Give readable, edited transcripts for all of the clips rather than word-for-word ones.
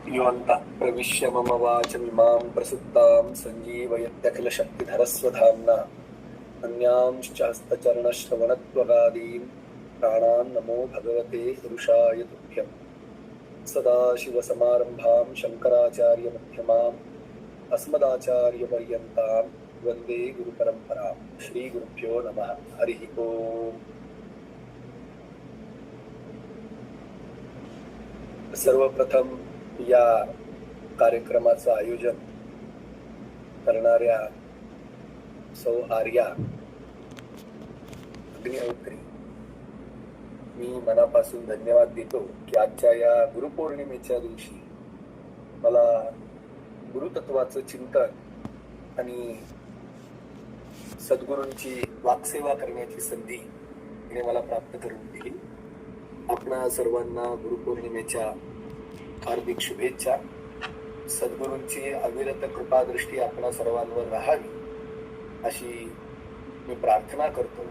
योऽन्तः प्रविश्य मम वाचमिमां प्रसुप्तां सञ्जीवयत्यखिलशक्तिधरस्वधाम्ना अन्यांश्च हस्तचरणश्रवणत्वगादीन् प्राणान् नमो भगवते पुरुषाय तुभ्यम्। सदाशिवसमारम्भां शङ्कराचार्यमध्यमाम् अस्मदाचार्यपर्यन्तां वन्दे गुरुपरम्परां। श्रीगुरुभ्यो नमः। हरिः ओम्। सर्वप्रथम या कार्यक्रमाचं आयोजन करणाऱ्या सौ आर्या अग्निहोत्री मी मनापासून धन्यवाद देतो की आजच्या या गुरुपौर्णिमेच्या दिवशी मला गुरुतत्वाचं चिंतन आणि सद्गुरूंची वाकसेवा करण्याची संधी तिने मला प्राप्त करून दिली। आपणा सर्वांना गुरुपौर्णिमेच्या हार्दिक शुभेच्छा। सद्गुरूंची अविरत कृपादृष्टी आपणा सर्वांवर राहावी अशी मी प्रार्थना करतो।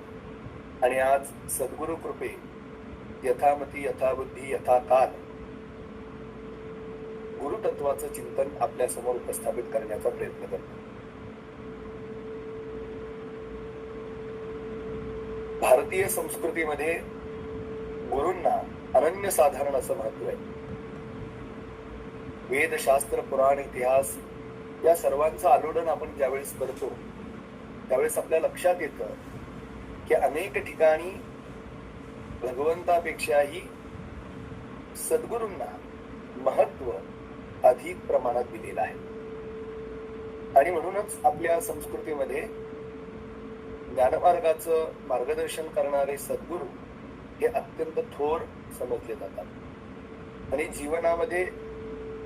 आणि आज सद्गुरु कृपे यथामती यथाबुद्धी यथाकाल गुरुतत्वाचं चिंतन आपल्या समोर उपस्थापित करण्याचा प्रयत्न करतो। भारतीय संस्कृतीमध्ये गुरूंना अनन्यसाधारण असं महत्व आहे। वेद, शास्त्र, पुराण, इतिहास या सर्वांचं आलोडन आपण ज्यावेळेस करतो त्यावेळेस आपल्या लक्षात येतं की अनेक ठिकाणी भगवंतापेक्षाही सद्गुरूंना महत्व अधिक प्रमाणात दिलेलं आहे। आणि म्हणूनच आपल्या संस्कृतीमध्ये ज्ञानमार्गाचं मार्गदर्शन करणारे सद्गुरू हे अत्यंत थोर समजले जातात। आणि जीवनामध्ये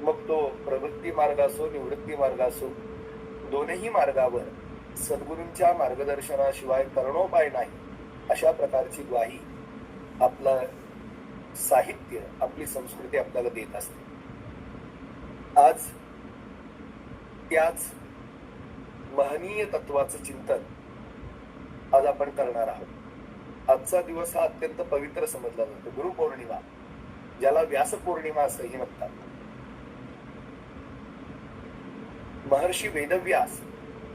मग तो प्रवृत्ती मार्ग असो निवृत्ती मार्ग असो दोनही मार्गावर सद्गुरूंच्या मार्गदर्शनाशिवाय तरणोपाय नाही अशा प्रकारची ग्वाही आपलं साहित्य आपली संस्कृती आपल्याला देत असते। आज त्याच महनीय तत्वाचं चिंतन आज आपण करणार आहोत। आजचा दिवस हा अत्यंत पवित्र समजला जातो, गुरुपौर्णिमा, ज्याला व्यास पौर्णिमा असंही म्हणतात। महर्षी वेदव्यास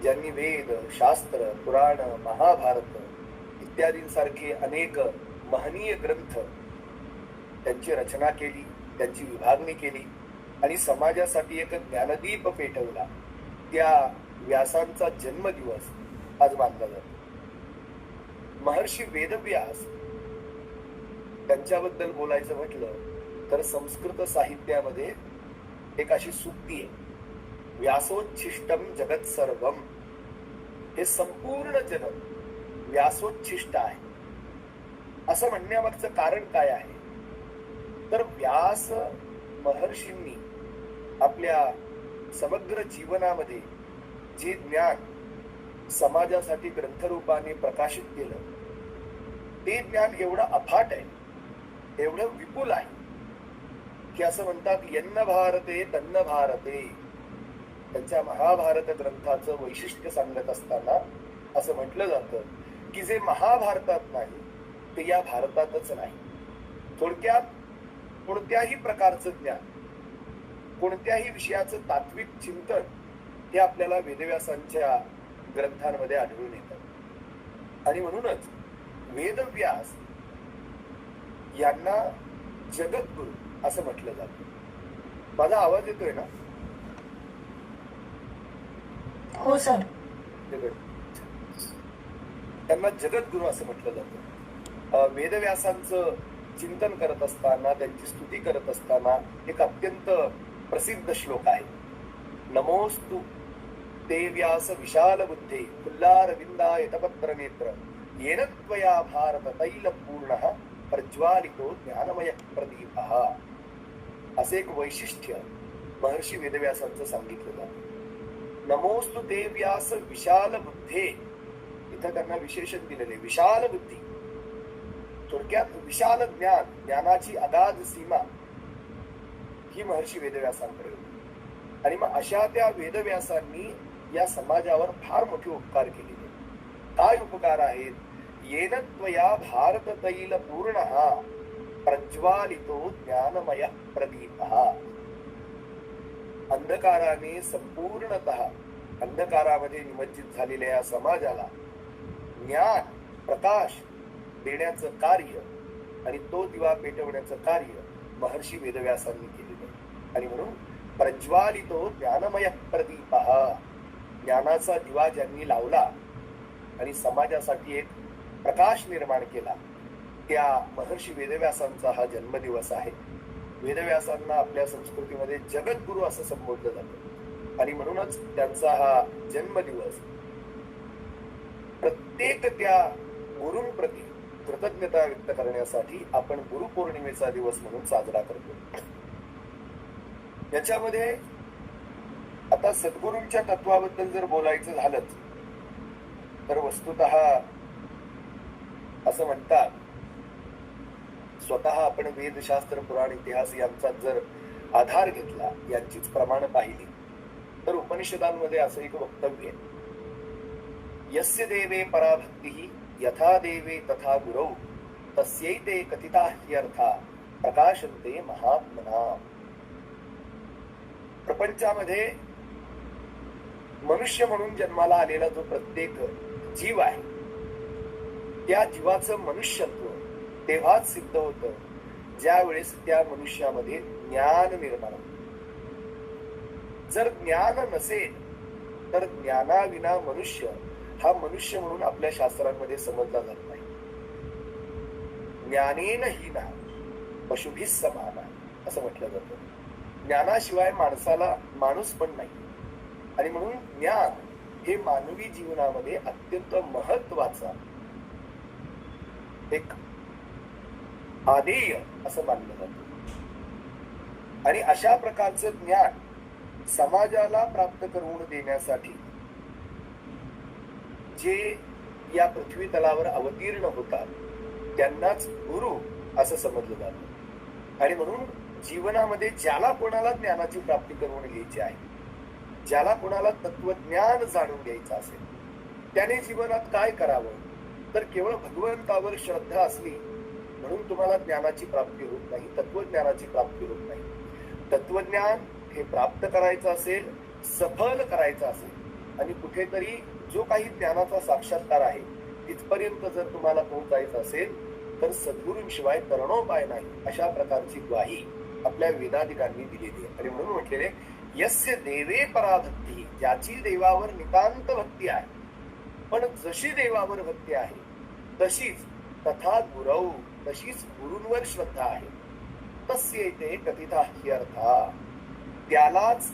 ज्यांनी वेद, शास्त्र, पुराण, महाभारत इत्यादींसारखे अनेक महनीय ग्रंथ त्यांची रचना केली, त्यांची विभागणी केली आणि समाजासाठी एक ज्ञानदीप पेटवला, त्या व्यासांचा जन्मदिवस आज मानला जातो। महर्षी वेदव्यास त्यांच्याबद्दल बोलायचं म्हटलं तर संस्कृत साहित्यामध्ये एक अशी सूक्ती आहे, व्यासोच्छिष्टम जगत सर्वम। हे संपूर्ण जगत व्यासोच्छिष्ट आहे असं म्हणण्यामागचं कारण काय आहे तर व्यास महर्षींनी आपल्या समग्र जीवनामध्ये जे ज्ञान समाजासाठी ग्रंथरूपाने प्रकाशित केलं ते ज्ञान एवढं अफाट आहे, एवढं विपुल आहे की असं म्हणतात यन्न भारते तन्न भारते। त्यांच्या महाभारत ग्रंथाचं वैशिष्ट्य सांगत असताना असं म्हटलं जातं की जे महाभारतात नाही ते या भारतातच नाही। थोडक्यात कोणत्याही प्रकारचं ज्ञान, कोणत्याही विषयाचं तात्विक चिंतन हे आपल्याला वेदव्यासांच्या ग्रंथांमध्ये आढळून येतात। आणि म्हणूनच वेदव्यास यांना जगद्गुरु असं म्हटलं जातं। माझा आवाज येतोय ना? हो सर। त्यांना जगद्गुरु असं म्हटलं जातं। वेदव्यासांचं चिंतन करत असताना, त्यांची स्तुती करत असताना एक अत्यंत प्रसिद्ध श्लोक आहे, नमोस्तु ते व्यास विशाल बुद्धे फुल्लारविंदाय तपत्र नेत्र येन त्वया भारत तैल पूर्णः प्रज्वालितो ज्ञानमय प्रदीपः। असे एक वैशिष्ट्य महर्षी वेदव्यासांचं सांगितलं जातं। नमोस्तु ते व्यास विशाल बुद्धे, इथं त्यांना विशेषण दिलेले विशाल बुद्धी, थोडक्यात विशाल ज्ञान, ज्ञानाची अगाध सीमा ही महर्षी वेदव्यासांकडे होती। आणि मग अशा त्या वेदव्यासांनी या समाजावर फार मोठे उपकार केलेले। काय उपकार आहेत? येन त्वया भारत तैल पूर्णः प्रज्वालितो ज्ञानमय प्रदीपः। अंधकाराने संपूर्णतः अंधकारामध्ये निमज्जित झालेल्या या समाजाला ज्ञान प्रकाश देण्याचं कार्य आणि तो दिवा पेटवण्याचं कार्य महर्षी वेदव्यासांनी केलेलं आहे. आणि म्हणून प्रज्वालितो ज्ञानमय प्रदीप, ज्ञानाचा दिवा ज्यांनी लावला आणि समाजासाठी एक प्रकाश निर्माण केला, त्या महर्षी वेदव्यासांचा हा जन्मदिवस आहे. वेदव्यासांना आपल्या संस्कृतीमध्ये जगद्गुरु असं संबोधलं जातं आणि म्हणूनच त्यांचा हा जन्मदिवस प्रत्येक त्या गुरूंप्रती कृतज्ञता व्यक्त करण्यासाठी आपण गुरुपौर्णिमेचा दिवस म्हणून साजरा करतो. याच्यामध्ये आता सद्गुरूंच्या तत्वाबद्दल जर बोलायचं झालंच तर वस्तुतः असं म्हणतात, स्वतः आपण वेदशास्त्र पुराण इतिहास यांचा जर आधार घेतला, यांचीच प्रमाण पाहिली तर उपनिषदांमध्ये असं एक वक्तव्य आहे, यस्य देवे पराभक्ती यथा देवे तथा गुरौ तस्यैते कथिता ह्यर्था प्रकाशन्ते महात्मना. प्रपंचामध्ये मनुष्य म्हणून जन्माला आलेला जो प्रत्येक जीव आहे, त्या जीवाचं मनुष्यत्व तेव्हाच सिद्ध होतं ज्या वेळेस त्या मनुष्यामध्ये ज्ञान निर्माण होतं. जर ज्ञान नसेल तर ज्ञानाविना मनुष्य हा मनुष्य म्हणून आपल्या शास्त्रांमध्ये समजला जात नाही. ज्ञानेन हीना पशुभिः समाना असं म्हटलं जातं. ज्ञानाशिवाय माणसाला माणूस पण नाही. आणि म्हणून ज्ञान हे मानवी जीवनामध्ये अत्यंत महत्वाचा एक आदेय असं मानलं जातं. आणि अशा प्रकारचं ज्ञान समाजाला प्राप्त करून देण्यासाठी जे या पृथ्वी तलावर अवतीर्ण होतात त्यांनाच गुरु असं समजलं जातं. आणि म्हणून जीवनामध्ये ज्याला कोणाला ज्ञानाची प्राप्ती करून घ्यायची आहे, ज्याला कोणाला तत्वज्ञान जाणून घ्यायचं असेल, त्याने जीवनात काय करावं तर केवळ भगवंतावर श्रद्धा असली म्हणून तुम्हाला ज्ञानाची प्राप्ती होत नाही, तत्वज्ञानाची प्राप्ती होत नाही. तत्वज्ञान हे प्राप्त करायचं असेल, सफल करायचं असेल आणि कुठेतरी जो काही ज्ञानाचा साक्षात्कार आहे तिथपर्यंत जर तुम्हाला पोहोचायचं असेल तर सद्गुरूंशिवाय तरणोपाय नाही, अशा प्रकारची ग्वाही आपल्या वेदाधिकांनी दिलेली आहे. आणि म्हणून म्हटलेले यस्य देवे पराभक्ती, ज्याची देवावर नितांत भक्ती आहे, पण जशी देवावर भक्ती आहे तशीच तथा गुरौ, तशीच गुरूंवर श्रद्धा आहे, तस्यैते कथिता ह्यर्था, त्यालाच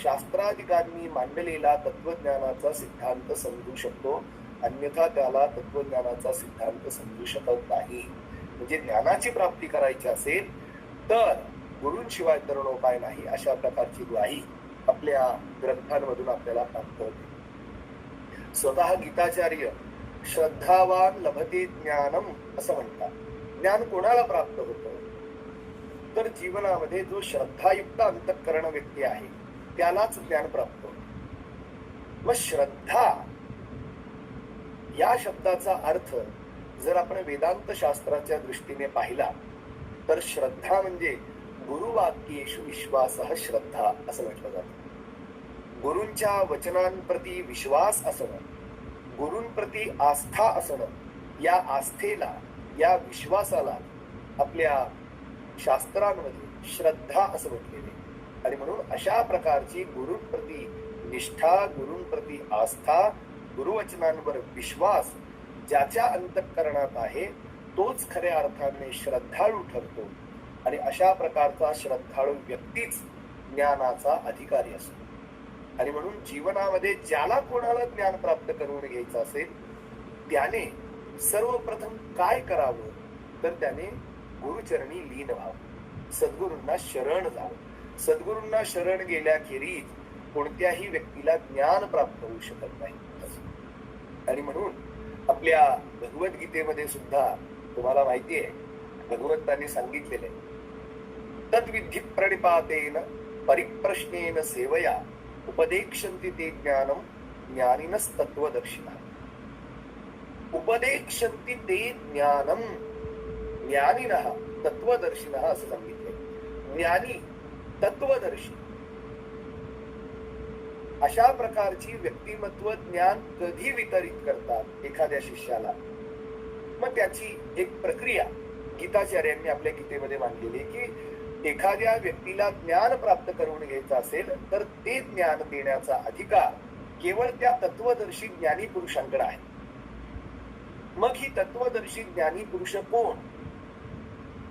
शास्त्राधिकांनी मांडलेला तत्वज्ञानाचा सिद्धांत समजू शकतो, अन्यथा त्याला तत्वज्ञानाचा सिद्धांत समजू शकत नाही. म्हणजे ज्ञानाची प्राप्ती करायची असेल तर गुरूंशिवाय तरणोपाय नाही, अशा प्रकारची ग्वाही आपल्या ग्रंथांमधून आपल्याला प्राप्त होते. स्वतः गीताचार्य श्रद्धावान लभते ज्ञानम असं म्हणतात. ज्ञान कोणाला प्राप्त होतं तर जीवनामध्ये जो श्रद्धायुक्त अंतःकरण व्यक्ती आहे त्यालाच ज्ञान प्राप्त होतं. मग श्रद्धा या शब्दाचा अर्थ जर आपण वेदांत शास्त्राच्या दृष्टीने पाहिला तर श्रद्धा म्हणजे गुरुवाक्येषु विश्वासः श्रद्धा असं म्हटलं जातं. गुरूंच्या वचनांप्रती विश्वास असणं, गुरूंप्रती आस्था असणं, या आस्थेला, या विश्वासाला आपल्या शास्त्रांमध्ये श्रद्धा असं म्हटलेले. आणि म्हणून अशा प्रकारची गुरूंप्रती निष्ठा, गुरूंप्रती आस्था, गुरुवचनांवर विश्वास ज्याच्या अंतःकरणात आहे तोच खऱ्या अर्थाने श्रद्धाळू ठरतो. आणि अशा प्रकारचा श्रद्धाळू व्यक्तीच ज्ञानाचा अधिकारी असतो. आणि म्हणून जीवनामध्ये ज्याला कोणाला ज्ञान प्राप्त करून घ्यायचं असेल त्याने सर्वप्रथम काय करावं तर त्याने गुरुचरणी लीन व्हावं, सद्गुरूंना शरण जावं. सद्गुरूंना शरण गेल्याखेरीज कोणत्याही व्यक्तीला ज्ञान प्राप्त होऊ शकत नाही. आणि म्हणून आपल्या भगवद्गीतेमध्ये सुद्धा तुम्हाला माहिती आहे भगवंतांनी सांगितलेले तद्विधी प्रणिपातेन परिप्रश्नेन सेवया उपदेक्षन्ति ते ज्ञानम ज्ञानिनस्तत्वदर्शिनः. उपदेक्षन्ति ते ज्ञानम ज्ञानिनः तत्वदर्शिनः असं सांगितले. ज्ञानी तत्वदर्शी अशा प्रकारची व्यक्तिमत्व ज्ञान कधी वितरित करतात एखाद्या शिष्याला, मग त्याची एक प्रक्रिया गीताचार्यांनी आपल्या गीतेमध्ये मांडलेली की एखाद्या व्यक्तीला ज्ञान प्राप्त करून घ्यायचं असेल तर ते ज्ञान देण्याचा अधिकार केवळ त्या तत्वदर्शी ज्ञानी पुरुषांकडे आहे. मग ही तत्वदर्शी ज्ञानी पुरुष कोण?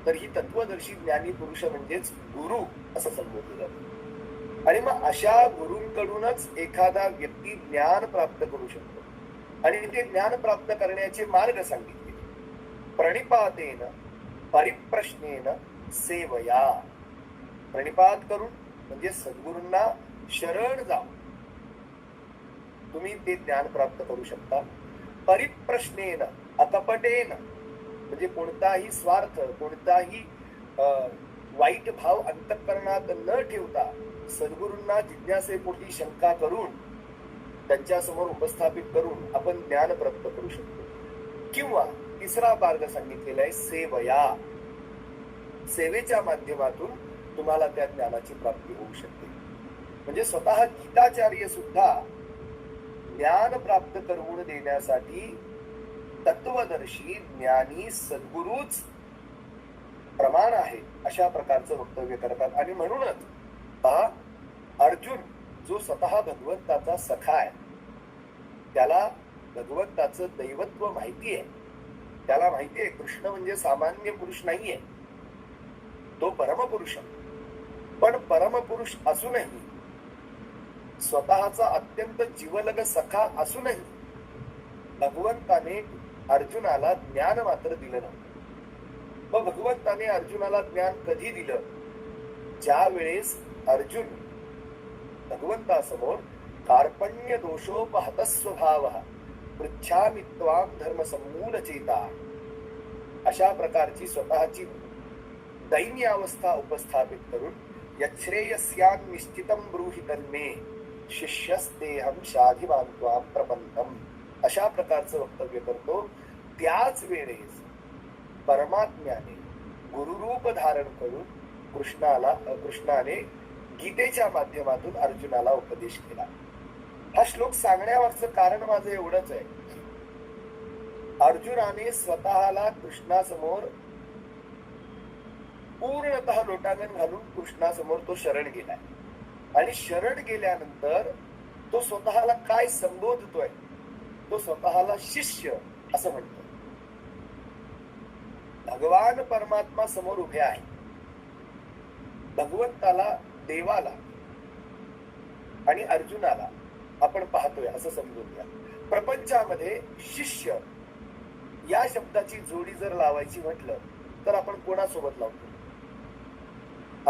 तर ही तत्वदर्शी ज्ञानी पुरुष म्हणजेच गुरु असं संबोधलं जातं. आणि मग अशा गुरूंकडूनच एखादा व्यक्ती ज्ञान प्राप्त करू शकतो आणि ते ज्ञान प्राप्त करण्याचे मार्ग सांगितले. प्रणिपातेन परिप्रश्नेन सेवया. प्रणिपात करून म्हणजे सद्गुरूंना शरण जाऊन तुम्ही ते ज्ञान प्राप्त करू शकता. परिप्रश्नेन अकपटेन म्हणजे कोणताही स्वार्थ, कोणताही वाईट भाव अंतःकरणात न ठेवता सद्गुरूंना जिज्ञासेपोटी शंका करून त्यांच्या समोर उपस्थापित करून आपण ज्ञान प्राप्त करू शकतो. किंवा तिसरा मार्ग सांगितलेला आहे सेवया. सेवेच्या माध्यमातून तुम्हाला त्या ज्ञानाची प्राप्ती होऊ शकते. म्हणजे स्वतः गीताचार्य सुद्धा ज्ञान प्राप्त करून देण्यासाठी तत्वदर्शी ज्ञानी सद्गुरूच प्रमाण आहे अशा प्रकारचं वक्तव्य करतात. आणि म्हणूनच अर्जुन जो स्वतः भगवंताचा सखा आहे, त्याला भगवंताचं दैवत्व माहिती आहे. त्याला माहिती आहे कृष्ण म्हणजे सामान्य पुरुष नाहीये, तो परमपुरुष आहे. पण परमपुरुष असूनही स्वतःचा अत्यंत जीवलग सखा असूनही भगवंताने अर्जुनाला ज्ञान मात्र दिलं नव्हतं. मग भगवंताने अर्जुनाला ज्ञान कधी दिलं? ज्या वेळेस अर्जुन भगवंतासमोर कार्पण्य दोषोपहत स्वभाव पृच्छामि त्वां धर्म समूल चेता अशा प्रकारची स्वतःची दैन्य अवस्था उपस्थापित करून यच्छ्रेयस्यान् निश्चितं ब्रूहि तन्मे शिष्यस्तेहं शाधिमां त्वां प्रपन्नम् अशा प्रकारचं वक्तव्य करतो. त्याच वेळेस परमात्म्याने गुरुरूप धारण करून कृष्णाने गीतेच्या माध्यमातून अर्जुनाला उपदेश केला. हा श्लोक सांगण्यावरचं कारण माझं एवढंच आहे. अर्जुनाने स्वतःला कृष्णासमोर पूर्णतः लोटांगण घालून कृष्णासमोर तो शरण गेलाय. आणि शरण गेल्यानंतर तो स्वतःला काय संबोधतोय? तो स्वतःला शिष्य असं म्हणतो. भगवान परमात्मा समोर उभे आहे. भगवंताला, देवाला आणि अर्जुनाला आपण पाहतोय असं समजून घ्या. प्रपंचामध्ये शिष्य या शब्दाची जोडी जर लावायची म्हटलं तर आपण कोणासोबत लावतो?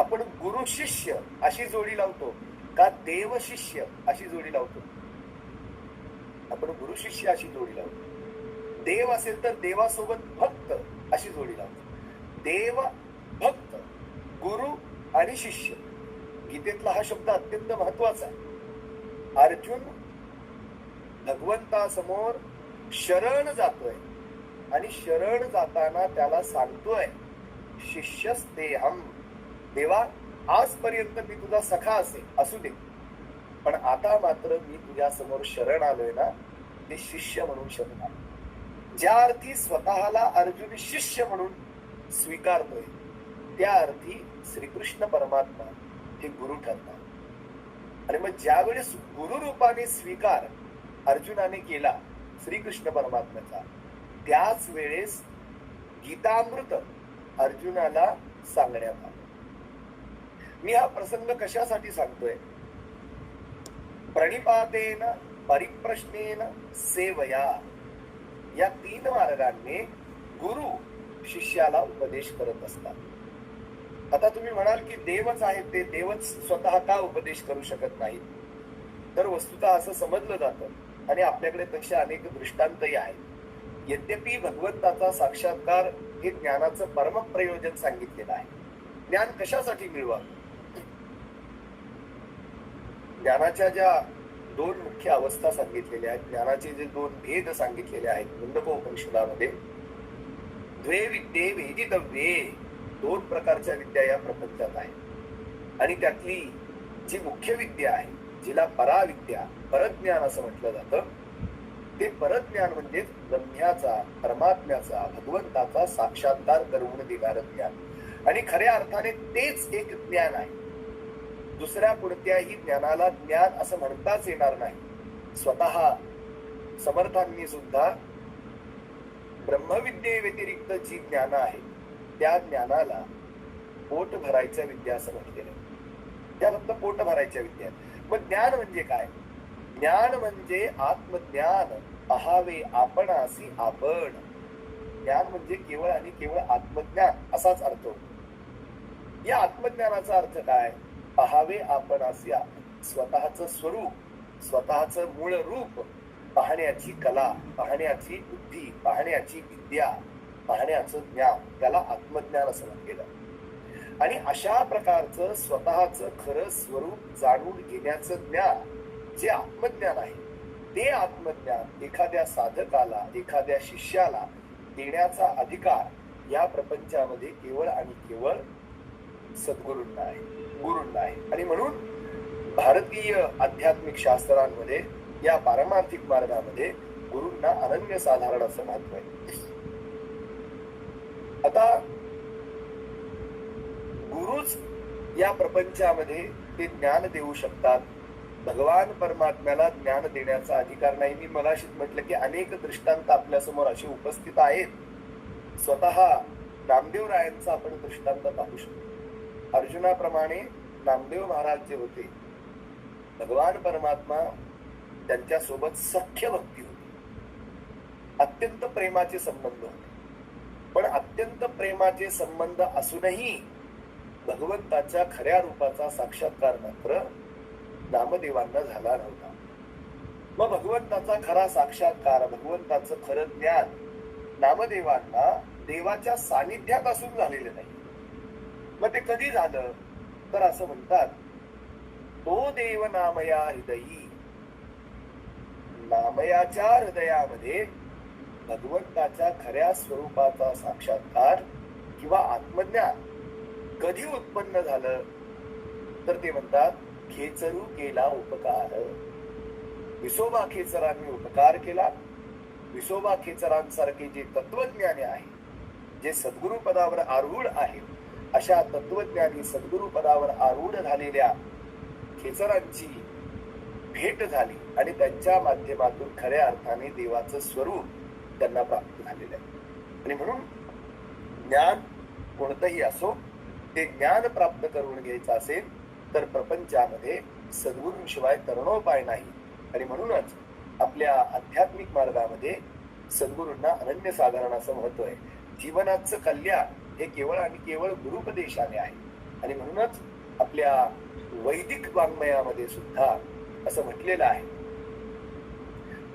आपण गुरु शिष्य अशी जोडी लावतो का देव शिष्य अशी जोडी लावतो? आपण गुरु शिष्य अशी जोडी लावतो. देव असेल तर देवासोबत भक्त अशी जोडी लावतो. देव, भक्त, गुरु आणि शिष्य. गीतेतला हा शब्द अत्यंत महत्वाचा आहे. अर्जुन भगवंतासमोर शरण जातोय आणि शरण जाताना त्याला सांगतोय शिष्यस्तेहम. देवा, आजपर्यंत मी तुझा सखा असू दे, पण आता मात्र मी तुझ्या समोर शरण आलोय ना, ते शिष्य म्हणून शरण आलो. ज्या अर्थी स्वतःला अर्जुन शिष्य म्हणून स्वीकारतोय त्या अर्थी श्रीकृष्ण परमात्मा हे गुरु ठरतात. आणि मग ज्या वेळेस गुरु रूपाने स्वीकार अर्जुनाने केला श्रीकृष्ण परमात्म्याचा, त्याच वेळेस गीतामृत अर्जुनाला सांगण्यात आलं. मी हा प्रसंग कशासाठी सांगतोय? प्रणिपातेन परिप्रश्नेन सेवया या 3 मार्गांनी गुरु शिष्याला उपदेश करत असतात. आता तुम्ही म्हणाल की देवच आहेत, ते देवच स्वतः का उपदेश करू शकत नाहीत? तर वस्तुतः असं समजलं जातं आणि आपल्याकडे तशा अनेक दृष्टांतही आहेत. यद्यपि भगवंताचा साक्षात्कार हे ज्ञानाचं परम प्रयोजन सांगितलेलं आहे. ज्ञान कशासाठी मिळवावं? ज्ञानाच्या ज्या 2 मुख्य अवस्था सांगितलेल्या आहेत, ज्ञानाचे जे 2 भेद सांगितलेले आहेत मुंडकोपनिषदामध्ये, द्वे विद्ये वेदितव्ये, 2 प्रकारच्या विद्या या प्रपंचात आहेत. आणि त्यातली जी मुख्य विद्या आहे, जिला पराविद्या परज्ञान असं म्हटलं जातं, ते परज्ञान म्हणजे ब्रह्म्याचा, परमात्म्याचा, भगवंताचा साक्षात्कार करून देणारं ज्ञान. आणि खऱ्या अर्थाने तेच एक ज्ञान आहे. दुसऱ्या कोणत्याही ज्ञानाला ज्ञान असं म्हणताच येणार नाही. स्वतः समर्थांनी सुद्धा ब्रह्मविद्ये व्यतिरिक्त जी ज्ञान आहे त्या ज्ञानाला पोट भरायच्या विद्या असं म्हटलेलं आहे. त्या फक्त पोट भरायच्या विद्या. मग ज्ञान म्हणजे काय? ज्ञान म्हणजे आत्मज्ञान, पहावे आपणासी आपण. ज्ञान म्हणजे केवळ आणि केवळ आत्मज्ञान असाच अर्थ होतो. या आत्मज्ञानाचा अर्थ काय? पहावे आपणासी आपण. स्वतःचं स्वरूप, स्वतःचं मूळ रूप पाहण्याची कला, पाहण्याची बुद्धी, पाहण्याची विद्या, पाहण्याचं ज्ञान, त्याला आत्मज्ञान असं म्हटलेलं. आणि अशा प्रकारचं स्वतःचं खरं स्वरूप जाणून घेण्याचं ज्ञान जे आत्मज्ञान आहे, ते आत्मज्ञान एखाद्या साधकाला, एखाद्या शिष्याला देण्याचा अधिकार या प्रपंचामध्ये केवळ आणि केवळ सद्गुरूंना आहे, गुरूंना आहे. आणि म्हणून भारतीय आध्यात्मिक शास्त्रांमध्ये या पारमार्थिक मार्गामध्ये गुरूंना अनन्यसाधारण असं महत्व आहे. आता गुरुच या प्रपंचामध्ये ते ज्ञान देऊ शकतात. भगवान परमात्म्याला ज्ञान देण्याचा अधिकार नाही. मी मगाशी म्हटलं की अनेक दृष्टांत आपल्या समोर असे उपस्थित आहेत. स्वतः नामदेव रायांचा आपण दृष्टांत पाहू शकतो. अर्जुनाप्रमाणे नामदेव महाराज जे होते, भगवान परमात्मा त्यांच्या सोबत सख्य भक्ती होती, अत्यंत प्रेमाचे संबंध होते. पण अत्यंत प्रेमाचे संबंध असूनही भगवंताच्या खऱ्या रूपाचा साक्षात्कार मात्र नामदेवांना झाला नव्हता. मग भगवंताचा खरा साक्षात्कार, भगवंताचं खरं ज्ञान नामदेवांना देवाच्या सानिध्यात असून झालेलं नाही. मग ते कधी झालं तर असं म्हणतात, तो देव नामया हृदयी. नामयाच्या हृदयामध्ये भगवंताच्या खऱ्या स्वरूपाचा साक्षात्कार किंवा आत्मज्ञान कधी उत्पन्न झालं तर ते म्हणतात, खेचरू केला उपकार. विसोबा खेचरांनी उपकार केला. विसोबा खेचरांसारखे जे तत्वज्ञानी आहे, जे सद्गुरु पदावर आरूढ आहे, अशा तत्वज्ञानी सद्गुरु पदावर आरूढ झालेल्या खेचरांची भेट झाली आणि त्यांच्या माध्यमातून खऱ्या अर्थाने देवाचं स्वरूप त्यांना प्राप्त झालेलं आहे. आणि म्हणून ज्ञान कोणतंही असो, ते ज्ञान प्राप्त करून घ्यायचं असेल तर प्रपंचामध्ये सद्गुरूंशिवाय तरणोपाय नाही. आणि म्हणूनच आपल्या आध्यात्मिक मार्गामध्ये सद्गुरूंना अनन्यसाधारण असं महत्व आहे. जीवनाचं कल्याण हे केवळ आणि केवळ गुरुपदेशाने आहे. आणि म्हणूनच आपल्या वैदिक वाङ्मयामध्ये सुद्धा असं म्हटलेलं आहे,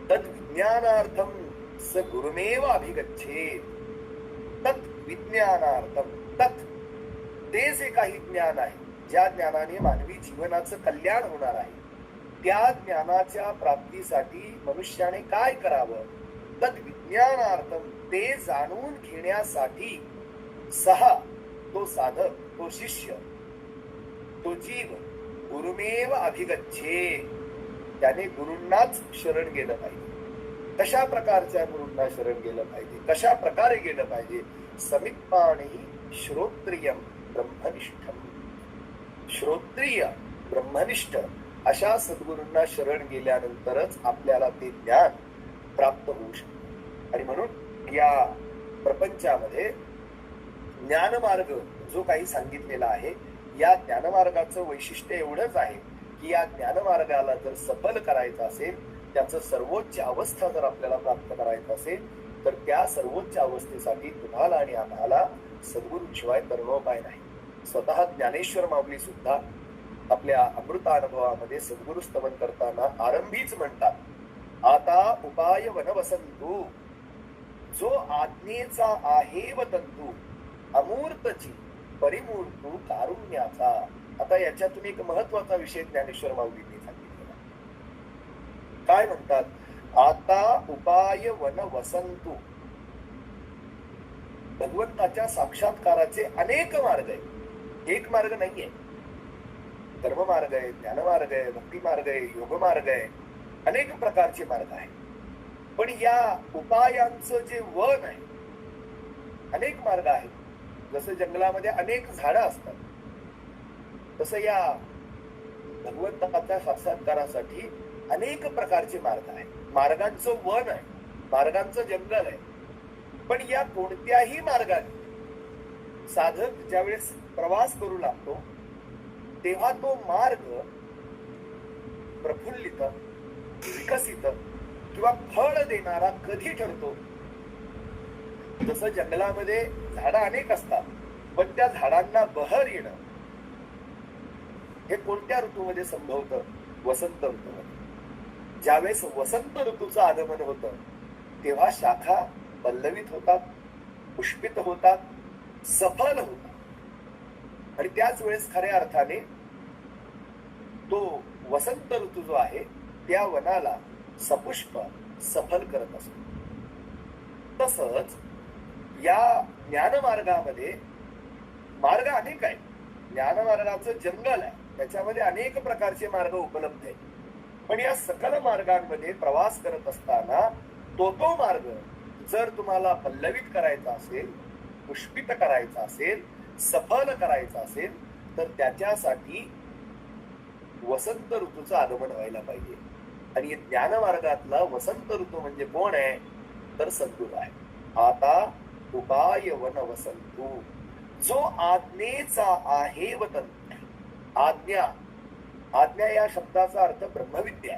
तद विज्ञानार्थम स गुरुमेव अभिगच्छेत. तत् विज्ञानार्थम, तत् ते जे काही ज्ञान आहे, ज्या ज्ञानाने मानवी जीवनाचं कल्याण होणार आहे, त्या ज्ञानाच्या प्राप्तीसाठी मनुष्याने काय करावं? तद विज्ञानार्थम, ते जाणून घेण्यासाठी सहा, तो साधक, तो शिष्य, तो जीव गुरुमेव अभिगच्छे, त्याने गुरूंनाच शरण गेलं पाहिजे. कशा प्रकारच्या गुरूंना शरण गेलं पाहिजे? कशा प्रकारे गेलं पाहिजे? समित्पाणी श्रोत्रियम ब्रह्मनिष्ठम. श्रोत्रिय ब्रह्मनिष्ठ अशा सद्गुरूंना शरण गेल्यानंतरच आपल्याला ते ज्ञान प्राप्त होऊ शकते. आणि म्हणून या प्रपंचामध्ये ज्ञानमार्ग जो काही सांगितलेला आहे, या ज्ञानमार्गाचं वैशिष्ट्य एवढंच आहे की या ज्ञानमार्गाला जर सफल करायचं असेल, त्याचं सर्वोच्च अवस्था जर आपल्याला प्राप्त करायचं असेल, तर त्या सर्वोच्च अवस्थेसाठी तुम्हाला आणि आम्हाला सद्गुरूंशिवाय तरणोपाय नाही. स्वतः ज्ञानेश्वर माऊली सुद्धा आपल्या अमृतानुभवामध्ये सद्गुरु स्तवन करताना आरंभीच म्हणतात, आता उपाय वनवसंतू, जो आज्ञेचा आहे व तंतू, अमूर्तची परिमूर्तू कारुण्याचा. आता याच्यातून एक महत्वाचा विषय ज्ञानेश्वर माऊलींनी सांगितलेला. काय म्हणतात? आता उपाय वन वसंतू. भगवंताच्या साक्षात्काराचे अनेक मार्ग आहेत, एक मार्ग नाहीये. कर्म मार्ग आहे, ज्ञान मार्ग आहे, भक्ती मार्ग आहे, योग मार्ग आहे, अनेक प्रकारचे मार्ग आहेत. पण या उपायांचं जे वन आहे, अनेक मार्ग आहेत. जसं जंगलामध्ये अनेक झाडं असतात, तसं या भगवंताच्या साक्षात्कारासाठी अनेक प्रकारचे मार्ग आहेत. मार्गांचं वन आहे, मार्गांचं जंगल आहे. पण या कोणत्याही मार्गाने साधक ज्यावेळेस प्रवास करू लागतो तेव्हा तो मार्ग प्रफुल्लित, विकसित किंवा फळ देणारा कधी ठरतो? जसं जंगलामध्ये झाडं अनेक असतात, पण त्या झाडांना बहर येणं हे कोणत्या ऋतूमध्ये संभवतं? वसंत ऋतूमध्ये. ज्यावेळेस वसंत ऋतूचं आगमन होतं तेव्हा शाखा पल्लवित होतात, पुष्पित होतात, सफल होतात. आणि त्याच वेळेस खऱ्या अर्थाने तो वसंत ऋतू जो आहे त्या वनाला सपुष्प सफल करत असतो. तसंच या ज्ञानमार्गामध्ये मार्ग अनेक आहेत. ज्ञानमार्गाचं जंगल आहे, त्याच्यामध्ये अनेक प्रकारचे मार्ग उपलब्ध आहेत. पण या सकल मार्गांमध्ये प्रवास करत असताना तो मार्ग जर तुम्हाला पल्लवित करायचा असेल, पुष्पित करायचा असेल, सफल करायचा असेल, तर त्याच्यासाठी वसंत ऋतूचं आगमन व्हायला पाहिजे. आणि ज्ञानमार्गातला वसंत ऋतू म्हणजे कोण आहे? तर सद्गुरू आहे. आता उपाय वन वसंतू, जो आज्ञेचा आहे वतंत्र. आज्ञा, आज्ञा या शब्दाचा अर्थ ब्रह्मविद्या.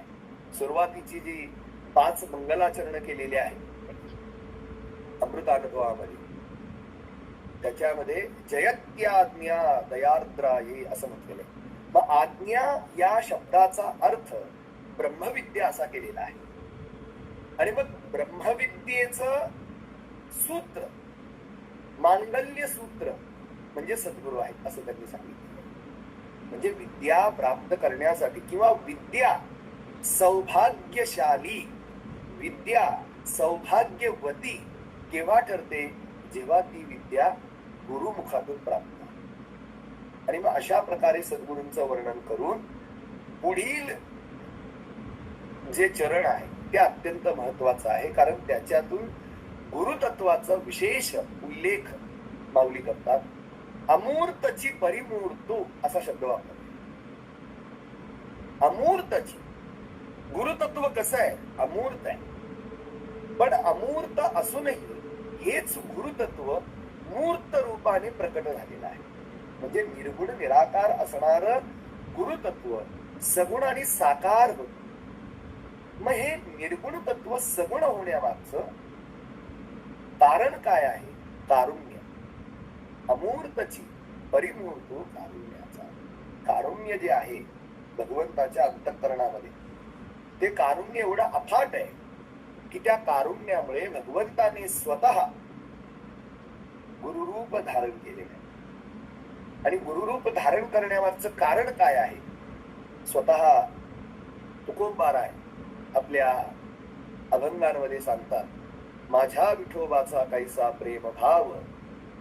सुरुवातीची जी 5 मंगलाचरण केलेली आहे अमृतानुभवामध्ये, त्याच्यामध्ये जयत्याज्ञा दयार्द्राये असं म्हटलेलं आहे. मग आज्ञा या शब्दाचा अर्थ ब्रह्मविद्या असा केलेला आहे. आणि मग ब्रह्मविद्येचं सूत्र, मांगल्य सूत्र म्हणजे सद्गुरू आहेत असं त्यांनी सांगितलं. म्हणजे विद्या प्राप्त करण्यासाठी किंवा विद्या सौभाग्यशाली, विद्या सौभाग्यवती केव्हा ठरते? जेव्हा ती विद्या गुरुमुखातून प्राप्त. आणि मग अशा प्रकारे सद्गुरूंचं वर्णन करून पुढील जे चरण आहे ते अत्यंत महत्वाचं आहे. कारण त्याच्यातून गुरुतत्वाचा विशेष उल्लेख माऊली करतात. अमूर्तची परिमूर्तू असा शब्द वापरतो. अमूर्तची, गुरुतत्व कसं आहे? अमूर्त आहे. पण अमूर्त असूनही हेच गुरुतत्व मूर्त रूपाने प्रकट झालेलं आहे. म्हणजे निर्गुण निराकार असणार गुरुतत्व सगुण आणि साकार होत. मग हे निर्गुण तत्व सगुण होण्यामागचं कारण काय आहे? कारुण्य. अमूर्तची परिमूर्त कारुण्याचा. कारुण्य जे आहे भगवंताच्या अंतःकरणामध्ये, ते कारुण्य एवढं अफाट आहे की त्या कारुण्यामुळे भगवंताने स्वतः गुरुरूप धारण केलेलं आहे. आणि गुरुरूप धारण करण्यामागचं कारण काय आहे? स्वतः तुकोबार आहे आपल्या अभंगांमध्ये सांगतात, माझ्या विठोबाचा कैसा प्रेम भाव,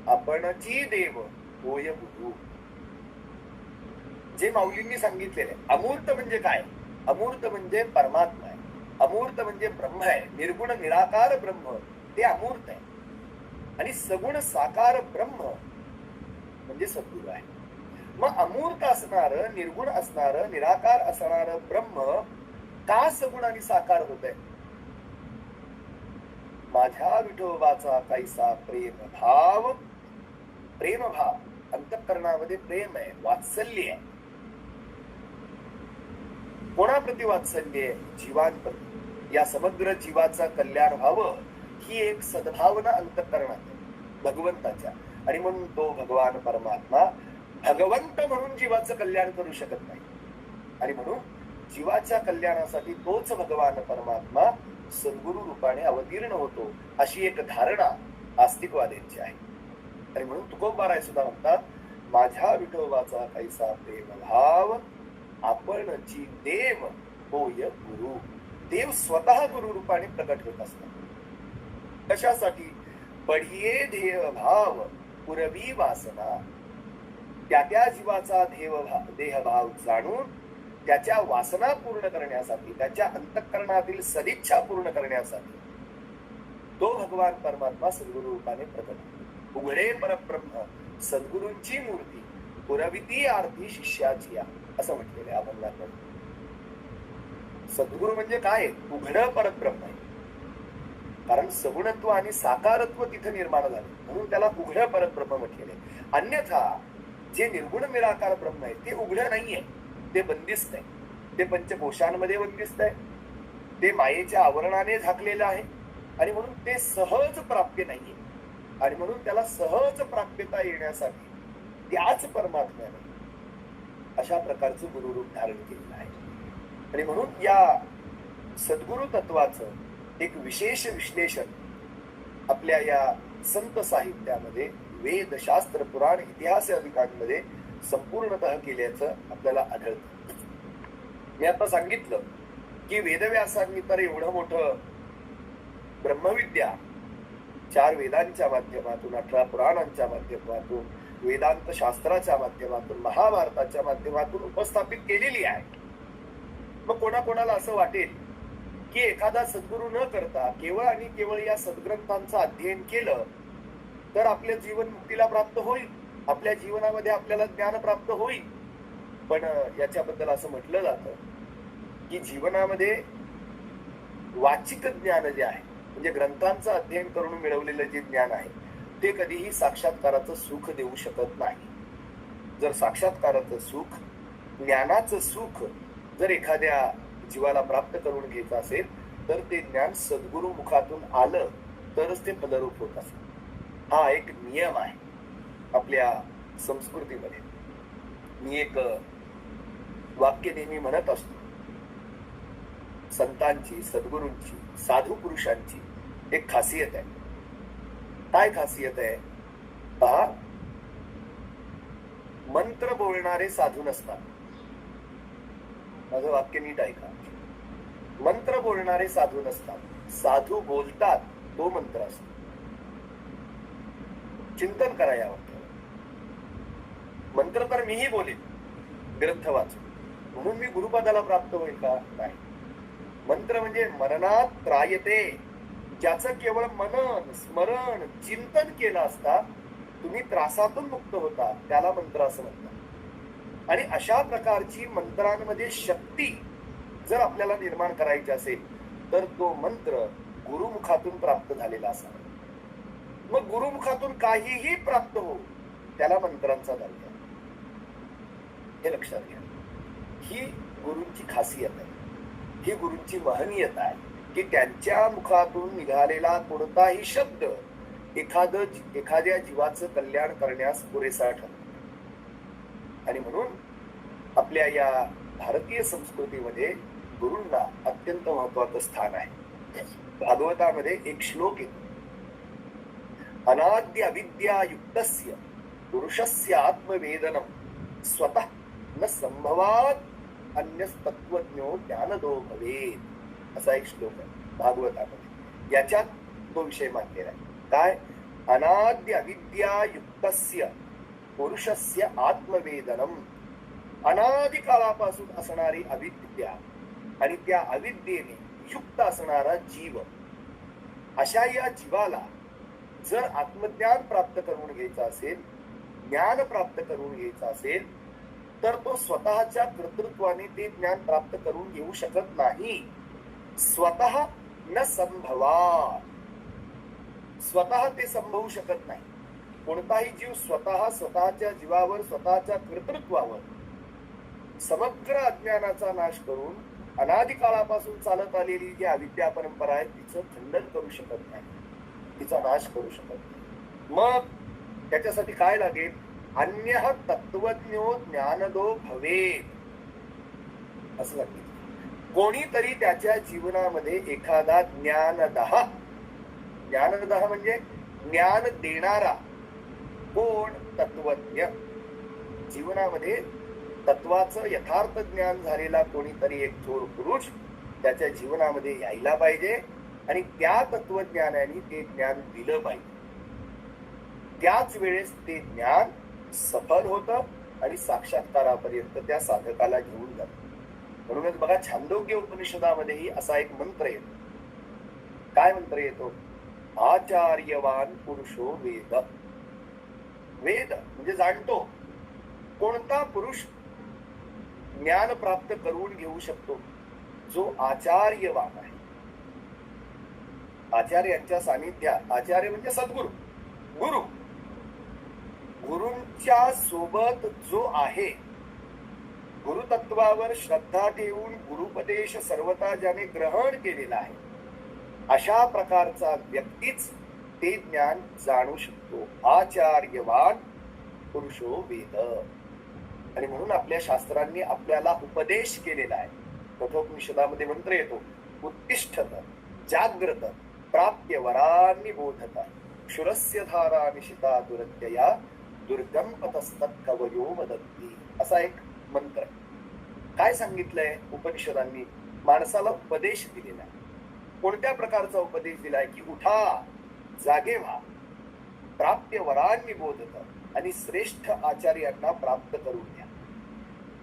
आपणची देव होय गुरु. जे माऊलींनी सांगितलेले अमूर्त म्हणजे काय? अमूर्त म्हणजे परमात्मा आहे. अमूर्त म्हणजे ब्रह्म आहे. निर्गुण निराकार ब्रह्म ते अमूर्त आहे. आणि सगुण साकार ब्रह्म म्हणजे सद्गुरू आहे. मग अमूर्त असणार, निर्गुण असणार, निराकार असणार ब्रह्म का सगुण आणि साकार होत आहे? माझ्या विठोबाचा कैसा प्रेम भाव. प्रेम भाव, अंतःकरणामध्ये प्रेम आहे, वात्सल्य आहे. कोणाप्रती वात्सल्य आहे? जीवांप्रती. या समग्र जीवाचा कल्याण व्हावं ही एक सद्भावना अंतःकरणात भगवंताच्या. आणि म्हणून तो भगवान परमात्मा भगवंत म्हणून जीवाचं कल्याण करू शकत नाही. आणि म्हणून जीवाच्या कल्याणासाठी तोच भगवान परमात्मा सद्गुरु रूपाने अवतीर्ण होतो, अशी एक धारणा आस्तिकवाद्यांची आहे. आणि म्हणून तुकोबाराय सुद्धा म्हणतात, माझ्या विठोबाचा कैसा प्रेम भाव, आपणची देव होय गुरु. देव स्वतः गुरु रूपाने प्रकट होत असतात. कशासाठी? पढिये ध्येय भाव पुरवी वासना. त्या जीवाचा देहभाव जाणून त्याच्या वासना पूर्ण करण्यासाठी, त्याच्या अंतःकरणातील सदिच्छा पूर्ण करण्यासाठी तो भगवान परमात्मा सद्गुरु रूपाने प्रकट उघडे परब्रह्म सद्गुरूंची मूर्ती पुरविती आरती शिष्याची असं म्हटलेलं आहे अभंगात. सद्गुरु म्हणजे काय? उघडं परब्रह्म आहे. कारण सगुणत्व आणि साकारत्व तिथे निर्माण झाले म्हणून त्याला उघडं परब्रह्म म्हटलेले. अन्यथा जे निर्गुण निराकार ब्रह्म आहे ते उघडं नाहीये, ते बंदिस्त आहे. ते पंचकोशांमध्ये बंदिस्त आहे, ते मायेच्या आवरणाने झाकलेलं आहे आणि म्हणून ते सहज प्राप्य नाहीये. आणि म्हणून त्याला सहज प्राप्यता येण्यासाठी त्याच परमात्म्याने अशा प्रकारचं गुरुरूप धारण केलेलं आहे. आणि म्हणून या सद्गुरु तत्वाचं एक विशेष विश्लेषण आपल्या या संत साहित्यामध्ये वेद शास्त्र पुराण इतिहास अधिकांमध्ये संपूर्णतः केल्याचं आपल्याला आढळतं. मी आता सांगितलं की वेदव्यासांनी तर एवढं मोठं ब्रह्मविद्या 4 वेदांच्या माध्यमातून, 18 पुराणांच्या माध्यमातून, वेदांत शास्त्राच्या माध्यमातून, महाभारताच्या माध्यमातून उपस्थापित केलेली आहे. मग कोणाकोणाला असं वाटेल की एखादा सद्गुरु न करता केवळ आणि केवळ या सद्ग्रंथांचं अध्ययन केलं तर आपल्या जीवन मुक्तीला प्राप्त होईल, आपल्या जीवनामध्ये आपल्याला ज्ञान प्राप्त होईल. पण याच्याबद्दल असं म्हटलं जातं की जीवनामध्ये वाचिक ज्ञान जे आहे म्हणजे ग्रंथांचं अध्ययन करून मिळवलेलं जे ज्ञान आहे ते कधीही साक्षात्काराचं सुख देऊ शकत नाही. जर साक्षात्काराचं सुख, ज्ञानाचं सुख जर एखाद्या जीवाला प्राप्त करून घ्यायचं असेल तर ते ज्ञान सद्गुरु मुखातून आलं तरच ते फलरूप होत असेल. हा एक नियम आहे आपल्या संस्कृतीमध्ये. मी एक वाक्य नेहमी म्हणत असतो, संतांची, सद्गुरूंची, साधू पुरुषांची एक खासियत आहे. काय खासियत आहे पहा, मंत्र बोलणारे साधू नसतात. माझं वाक्य नीट ऐका. मंत्र बोलणारे साधू नसतात, साधू बोलतात तो मंत्र असतो. चिंतन करा या वाक्यावर. मंत्र तर मीही बोलेन ग्रंथ वाचून, म्हणून मी गुरुपदाला प्राप्त होईल का? नाही. मंत्र म्हणजे मरणात त्रायते, ज्याचं केवळ मनन, स्मरण, चिंतन केलं असता तुम्ही त्रासातून मुक्त होता, त्याला मंत्र असं म्हणतात. आणि अशा प्रकारची मंत्रांमध्ये शक्ती जर आपल्याला निर्माण करायची असेल तर तो मंत्र गुरुमुखातून प्राप्त झालेला असावा. मग गुरुमुखातून काहीही प्राप्त हो, त्याला मंत्रांचा दर्जा, हे लक्षात घ्या. ही गुरूंची खासियत आहे, ही गुरूंची महनीयता आहे की त्यांच्या मुखातून निघालेला कोणताही शब्द एखाद्या जीवाचं कल्याण करण्यास पुरेसा ठरतो. आणि म्हणून आपल्या या भारतीय संस्कृतीमध्ये गुरूंना अत्यंत महत्वाचं स्थान आहे. भागवतामध्ये एक श्लोक येतो, अनाद्य अविद्या युक्तस्य पुरुषस्य आत्मवेदनम स्वतः न संभवात अन्यस्तत्वज्ञो ज्ञानदो भवेत्, असा एक श्लोक आहे भागवतामध्ये. याच्यात तो विषय मांडलेला आहे. काय? अनाद्य अविद्या युक्तस्य पुरुषस्य आत्मवेदनम, अनादि काळापासून असणारी अविद्या आणि त्या अविद्येने युक्त असणारा जीव, अशा या जीवाला जर आत्मज्ञान प्राप्त करून घ्यायचं असेल, ज्ञान प्राप्त करून घ्यायचं असेल तर तो स्वतःच्या कर्तृत्वाने ते ज्ञान प्राप्त करून घेऊ शकत नाही. स्वतः न संभवा, स्वतः ते संभवू शकत नाही. कोणताही जीव स्वतःच्या जीवावर, स्वतःच्या कर्तृत्वावर समग्र अज्ञानाचा नाश करून अनादि काळापासून चालत आलेली जी अविद्या परंपरा आहे तिचं खंडन करू शकत नाही, तिचा नाश करू शकत नाही. मग त्याच्यासाठी काय लागेल? अन्यः तत्वज्ञो ज्ञानदो भवेत्, असं लागेल. कोणीतरी त्याच्या जीवनामध्ये एखादा ज्ञानदहा, ज्ञानदहा म्हणजे ज्ञान देणारा. कोण? तत्वज्ञ. जीवनामध्ये तत्वाचं यथार्थ ज्ञान झालेला कोणीतरी एक थोर पुरुष त्याच्या जीवनामध्ये यायला पाहिजे आणि त्या तत्वज्ञानाने ते ज्ञान दिलं पाहिजे. त्याच वेळेस ते ज्ञान सफल होतं आणि साक्षात्कारापर्यंत त्या साधकाला घेऊन जातो. म्हणूनच बघा छांदोग्य उपनिषदामध्येही असा एक मंत्र येतो. काय मंत्र येतो? आचार्यवान पुरुषो वेद. वेद म्हणजे जाणतो. कोणता पुरुष ज्ञान प्राप्त करून घेऊ शकतो? जो आचार्यवान आहे. आचार्यांच्या सानिध्यात, आचार्य म्हणजे सद्गुरु, गुरु, गुरूंच्या सोबत जो आहे, गुरुतत्वावर श्रद्धा ठेवून गुरुपदेश सर्वता ज्याने ग्रहण केलेला आहे, अशा प्रकारचा व्यक्तीच ते ज्ञान जाणू शकतो. आचार्यवान पुरुषो वेद. आणि म्हणून आपल्या शास्त्रांनी आपल्याला उपदेश केलेला आहे. कठोपनिषदामध्ये मंत्र येतो, उत्तिष्ठत जाग्रत प्राप्य वरांनी बोधत क्षुरस्य धारा निशिता दुरत्यया दुर्गंपतस्तत् कवयो वदन्ति. असा एक मंत्र. काय सांगितलंय उपनिषदांनी? माणसाला उपदेश दिलेला आहे. कोणत्या प्रकारचा उपदेश दिलाय? की उठा, जागे व्हा, प्राप्य वरांनी बोधत आणि श्रेष्ठ आचार्यांना प्राप्त करून घ्या.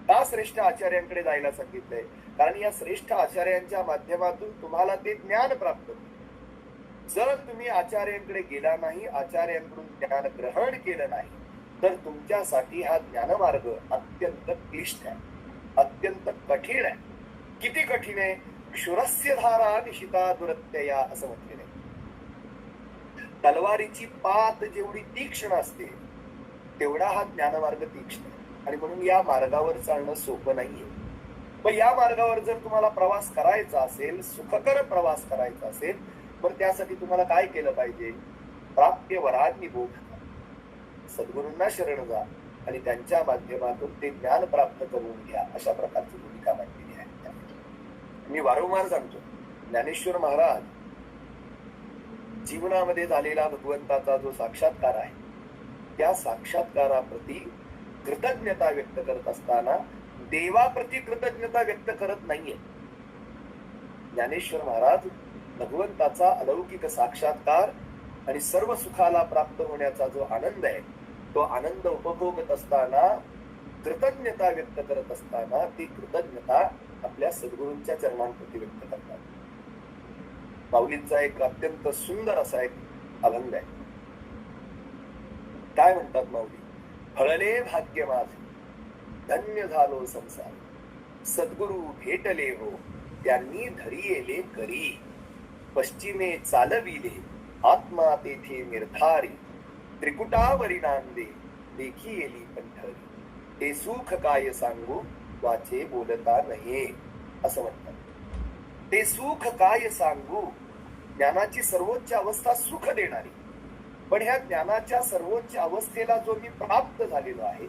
का श्रेष्ठ आचार्यांकडे जायला सांगितलंय? कारण या श्रेष्ठ आचार्यांच्या माध्यमातून तुम्हाला ते ज्ञान प्राप्त होईल. जर तुम्ही आचार्यांकडे गेला नाही, आचार्यांकडून ज्ञान ग्रहण केलं नाही, तर तुमच्यासाठी हा ज्ञानमार्ग अत्यंत क्लिष्ट आहे, अत्यंत कठीण आहे. किती कठीण आहे? क्षुरस्य धारा निशिता दुरत्यया असं म्हटलेलं आहे. तलवारीची पात जेवढी तीक्ष्ण असते तेवढा हा ज्ञानमार्ग तीक्ष्ण आहे. आणि म्हणून या मार्गावर चालणं सोपं नाहीये. पण या मार्गावर जर तुम्हाला प्रवास करायचा असेल, सुखकर प्रवास करायचा असेल, तर त्यासाठी तुम्हाला काय केलं पाहिजे? प्राप्य वरांनी बोध. सद्गुरूंना शरण जा आणि त्यांच्या माध्यमातून ते ज्ञान प्राप्त करून घ्या. अशा प्रकारची भूमिका मांडलेली आहे. मी वारंवार सांगतो, ज्ञानेश्वर महाराज जीवनामध्ये झालेला भगवंताचा जो साक्षात्कार आहे, त्या साक्षात्काराप्रती कृतज्ञता व्यक्त करत असताना देवाप्रती कृतज्ञता व्यक्त करत नाहीये. ज्ञानेश्वर महाराज भगवंताचा अलौकिक साक्षात्कार आणि सर्व सुखाला प्राप्त होण्याचा जो आनंद आहे, तो आनंद उपभोगत असताना, कृतज्ञता व्यक्त करत असताना, ती कृतज्ञता आपल्या सद्गुरूंच्या चरणांप्रती व्यक्त करतात. माऊलींचा एक अत्यंत सुंदर असा एक अभंग आहे. काय म्हणतात माऊली? फळले भाग्य माझे, धन्य झालो संसार, सद्गुरु भेटले हो, त्यांनी धरियेले करी, पश्चिमे चालविले, आत्मा तेथे निर्धारी, त्रिकुटावरी नांदे, देखी येली पंढरी, ते सुख काय सांगू, वाचे बोलता नाही. असं म्हणतात. ते सुख काय सांगू. ज्ञानाची सर्वोच्च अवस्था सुख देणारी. पण ह्या ज्ञानाच्या सर्वोच्च अवस्थेला जो मी प्राप्त झालेलो आहे,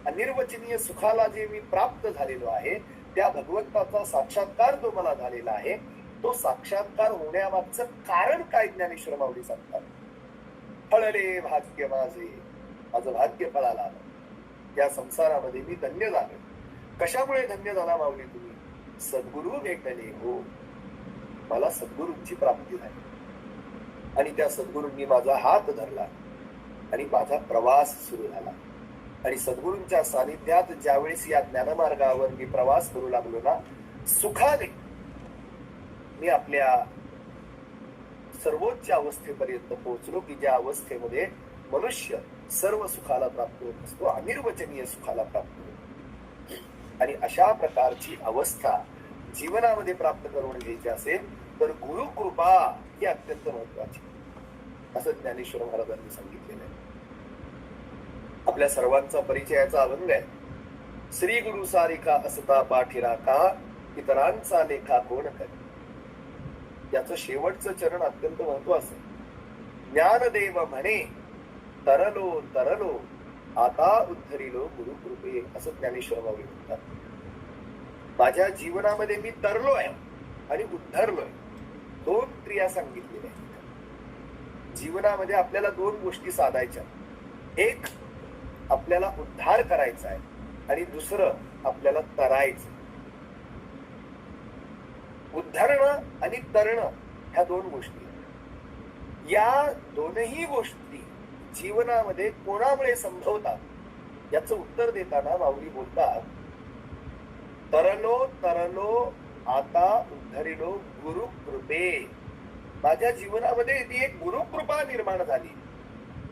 अनिर्वचनीय सुखाला जे मी प्राप्त झालेलो आहे, त्या भगवंताचा साक्षात्कार जो मला झालेला आहे, तो साक्षात्कार होण्यामागचं कारण काय? ज्ञानेश्वर माऊली सांगतात, फळले भाग्य माझे, माझं भाग्य फळाला आलं. या संसारामध्ये मी धन्य झालो. कशामुळे धन्य झाला माऊली तुम्ही? सद्गुरु भेटले हो. मला सद्गुरूंची प्राप्ती झाली आणि त्या सद्गुरूंनी माझा हात धरला आणि माझा प्रवास सुरू झाला. आणि सद्गुरूंच्या सानिध्यात ज्यावेळेस या ज्ञानमार्गावर मी प्रवास करू लागलो ना, सुखाने मी आपल्या सर्वोच्च अवस्थेपर्यंत पोहोचलो, की ज्या अवस्थेमध्ये मनुष्य सर्व सुखाला प्राप्त होत असतो, अनिर्वचनीय सुखाला प्राप्त होतो. आणि अशा प्रकारची अवस्था जीवनामध्ये प्राप्त करून घ्यायची असेल तर गुरु कृपा ही अत्यंत महत्वाची, असं ज्ञानेश्वर महाराजांनी सांगितलेलं आहे. आपल्या सर्वांचा परिचयाचा अभंग आहे. श्री गुरु सारिका असता पाठीरा का, इतरांचा लेखा कोण करे. याचं शेवटचं चरण अत्यंत महत्वाचं आहे. ज्ञानदेव म्हणे, तरलो तरलो आता उद्धरिलो गुरु कृपे, असं ज्ञानेश्वर माऊली म्हणतात. माझ्या जीवनामध्ये मी तरलो आहे आणि उद्धरलोय. दोन क्रिया सांगितलेल्या आहेत. जीवनामध्ये आपल्याला दोन गोष्टी साधायच्या. एक, आपल्याला उद्धार करायचा आहे आणि दुसरं आपल्याला तरायचं. उद्धरणं आणि तरणं ह्या दोन गोष्टी. या दोनही गोष्टी जीवनामध्ये कोणामुळे संभवतात? याचं उत्तर देताना माऊली बोलतात, तरलो तरलो आता उद्धरिलो गुरु कृपे. माझ्या जीवनामध्ये ती एक गुरुकृपा निर्माण झाली,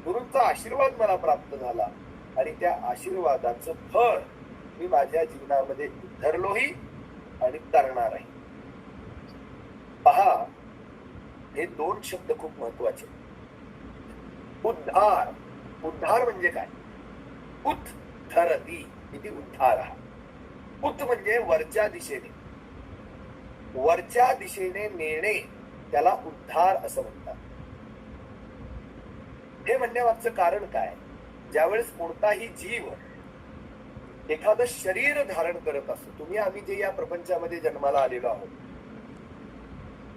गुरूंचा आशीर्वाद मला प्राप्त झाला आणि त्या आशीर्वादाचं फळ मी माझ्या जीवनामध्ये उद्धरलोही आणि तरणारही. पहा, हे दोन शब्द खूप महत्वाचे. उद्धार. उद्धार म्हणजे काय? उत्थरती इति उद्धार. उत् म्हणजे वरच्या दिशेने, वरच्या दिशेने नेणे, त्याला उद्धार असं म्हणतात. हे म्हणण्यामागचं कारण काय? ज्यावेळेस कोणताही जीव एखादं शरीर धारण करत असतो, तुम्ही आम्ही जे या प्रपंचामध्ये जन्माला आलेलो आहोत,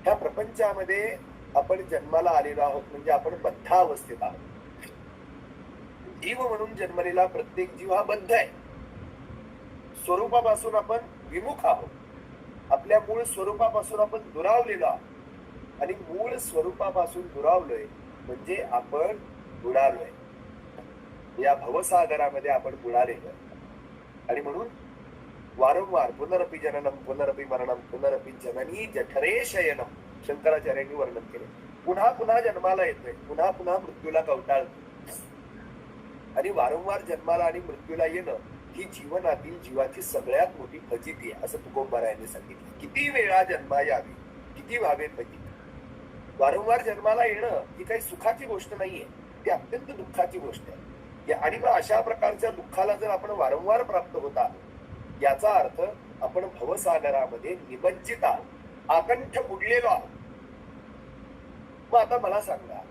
ह्या प्रपंचामध्ये आपण जन्माला आलेलो आहोत म्हणजे आपण बद्धावस्थेत आहोत. जीव म्हणून जन्मलेला प्रत्येक जीव हा बद्ध आहे. स्वरूपापासून आपण विमुख आहोत, आपल्या मूळ स्वरूपापासून आपण दुरावलेलो आहोत आणि मूळ स्वरूपापासून दुरावलोय म्हणजे आपण बुडालोय. या भवसागरामध्ये आपण बुडालेलो आहे आणि म्हणून वारंवार पुनरपि जननम पुनरपि मरणम पुनरपि जननी जठरे शयनम शंकराचार्यांनी वर्णन केले. पुन्हा पुन्हा जन्माला येतोय, पुन्हा पुन्हा मृत्यूला कवटाळतो आणि वारंवार जन्माला आणि मृत्यूला येणं ही जीवनातील जीवाची सगळ्यात मोठी फजिती आहे असं तुकोबारायांनी सांगितलं. किती वेळा जन्मा यावी, किती व्हावे फजिती. वारंवार जन्माला येणं ही काही सुखाची गोष्ट नाहीये, ती अत्यंत दुःखाची गोष्ट आहे. आणि मग अशा प्रकारच्या दुःखाला जर आपण वारंवार प्राप्त होत आहोत, याचा अर्थ आपण भवसागरामध्ये निमज्जित आहोत, आकंठ बुडलेलो आहोत. मग आता मला सांगा,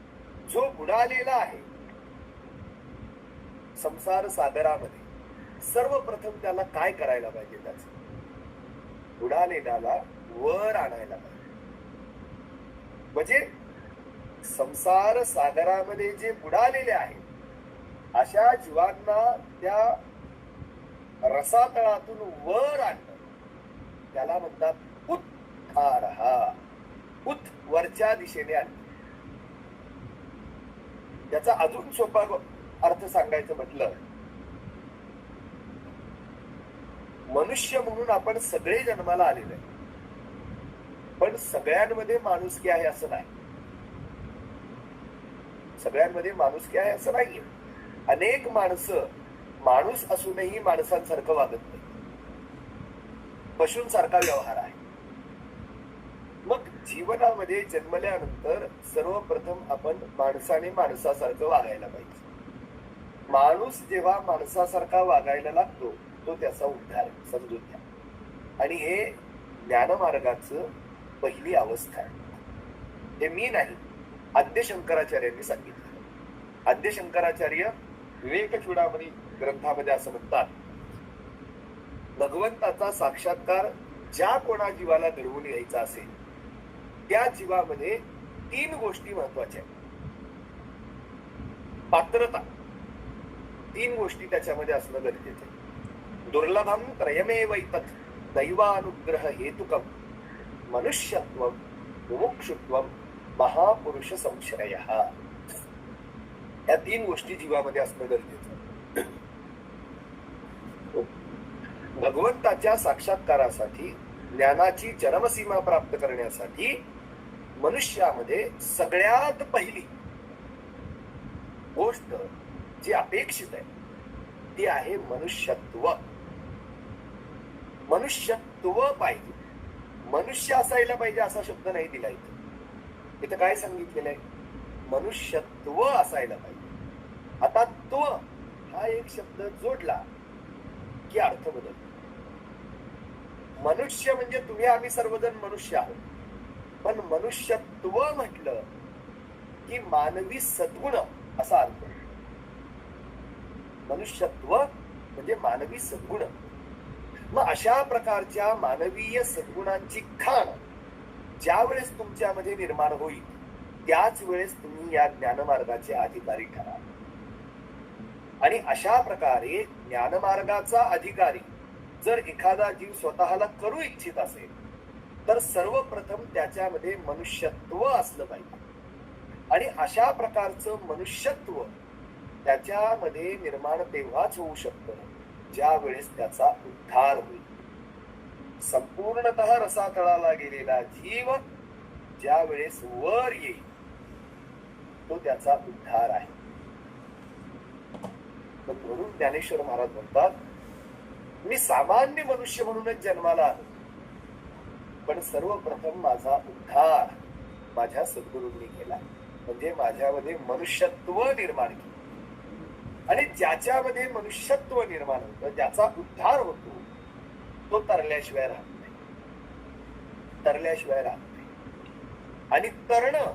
जो बुडालेला आहे संसार सागरामध्ये, सर्वप्रथम त्याला काय करायला पाहिजे? त्याच बुडालेल्याला वर आणायला पाहिजे. म्हणजे संसार सागरामध्ये जे बुडालेले आहेत अशा जीवांना त्या रसातळातून वर आणणं, त्याला म्हणतात उत्थार. उत् वरच्या दिशेने आणणे. त्याचा अजून सोपा अर्थ सांगायचं म्हटलं, मनुष्य म्हणून आपण सगळे जन्माला आलेलो आहे, पण सगळ्यांमध्ये माणुसकी आहे असं नाही. सगळ्यांमध्ये माणुसकी आहे असं नाहीये. अनेक माणसं माणूस असूनही माणसांसारखं वागत नाही, पशूंसारखा व्यवहार आहे. मग जीवनामध्ये जन्मल्यानंतर सर्वप्रथम आपण माणसाने माणसासारखं वागायला पाहिजे. माणूस जेव्हा माणसासारखा वागायला लागतो तो त्याचा उद्धार समजून घ्या. आणि हे ज्ञानमार्गाचं पहिली अवस्था आहे. हे मी नाही, आद्य शंकराचार्यांनी सांगितलं. आद्य शंकराचार्य विवेक चूडामणी ग्रंथामध्ये असं म्हणतात, भगवंताचा साक्षात्कार ज्या कोणा जीवाला घडवून घ्यायचा असेल त्या जीवामध्ये तीन गोष्टी महत्वाच्या आहेत. पात्रता, तीन गोष्टी त्याच्यामध्ये असणं गरजेचं आहे. दुर्लभम त्रयमेवैतत् दैवानुग्रह हेतुकम मनुष्यत्वम मुमुक्षुत्वम महापुरुष संश्रय. या तीन गोष्टी जीवामध्ये असणं गरजेचं. भगवंताच्या साक्षात्कारासाठी, ज्ञानाची चरमसीमा प्राप्त करण्यासाठी मनुष्यामध्ये सगळ्यात पहिली गोष्ट जी अपेक्षित आहे ती आहे मनुष्यत्व. मनुष्यत्व पाहिजे. मनुष्य असायला पाहिजे असा शब्द नाही दिला इथं. इथं काय सांगितलेलं आहे? मनुष्यत्व असायला पाहिजे. आता त्व हा एक शब्द जोडला की अर्थ बदलतो. मनुष्य म्हणजे तुम्ही आम्ही सर्वजण मनुष्य आहोत, पण मनुष्यत्व म्हटलं की मानवी सद्गुण असा अर्थ. मनुष्यत्व म्हणजे मानवी सद्गुण. मग अशा प्रकारच्या मानवीय सद्गुणांची खाण ज्या वेळेस तुमच्यामध्ये निर्माण होईल त्याच वेळेस तुम्ही या ज्ञानमार्गाचे अधिकारी ठरा. आणि अशा प्रकारे ज्ञानमार्गाचा अधिकारी जर एखादा जीव स्वतःला करू इच्छित असेल तर सर्वप्रथम त्याच्यामध्ये मनुष्यत्व असलं पाहिजे. आणि अशा प्रकारचं मनुष्यत्व त्याच्यामध्ये निर्माण तेव्हाच होऊ शकतं ज्या वेळेस त्याचा उद्धार होईल. संपूर्णतः रसातळाला गेलेला जीव ज्या वेळेस वर येईल तो त्याचा उद्धार आहे. म्हणून ज्ञानेश्वर महाराज म्हणतात, मी सामान्य मनुष्य म्हणूनच जन्माला आलो, पण सर्वप्रथम माझा उद्धार माझ्या सद्गुरूंनी केला. म्हणजे माझ्यामध्ये मनुष्यत्व निर्माण केलं. आणि ज्याच्यामध्ये मनुष्यत्व निर्माण होतं, ज्याचा उद्धार होतो, तो तरल्याशिवाय राहत नाही. तरल्याशिवाय राहत नाही. आणि तरणं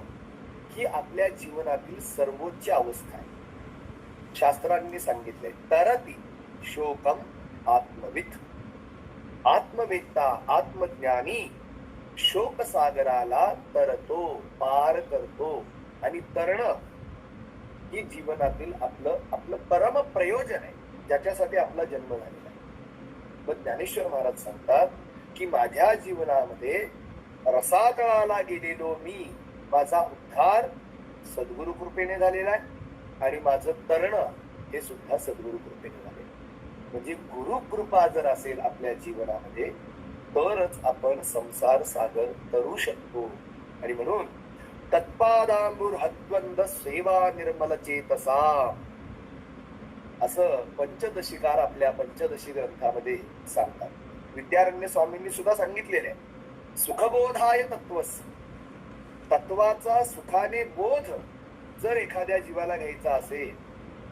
ही आपल्या जीवनातील सर्वोच्च अवस्था आहे. शास्त्रांनी सांगितलंय, तरती शोकम आत्मविद. आत्मवेत्ता आत्मज्ञानी शोक सागराला तरतो, पार करतो. आणि तरणं ही जीवनातील आपलं परम प्रयोजन आहे, ज्याच्यासाठी आपला जन्म झालेला आहे. पण ज्ञानेश्वर महाराज सांगतात की माझ्या जीवनामध्ये रसातळाला गेलेलो मी, माझा उद्धार सद्गुरु कृपेने झालेला आहे आणि माझं तरणं हे सुद्धा सद्गुरु कृपेने झाले. म्हणजे गुरु कृपा जर असेल आपल्या जीवनामध्ये तरच आपण संसार सागर तरू शकतो. आणि म्हणून तत्पादांबुर हत्वंद सेवा निर्मल चेतसा असं पंचदशिकार आपल्या पंचदशी ग्रंथामध्ये सांगतात. विद्यारण्य स्वामींनी सुद्धा सांगितलेले आहे, सुखबोधाय तत्वस. तत्वाचा सुखाने बोध जर एखाद्या जीवाला घ्यायचा असेल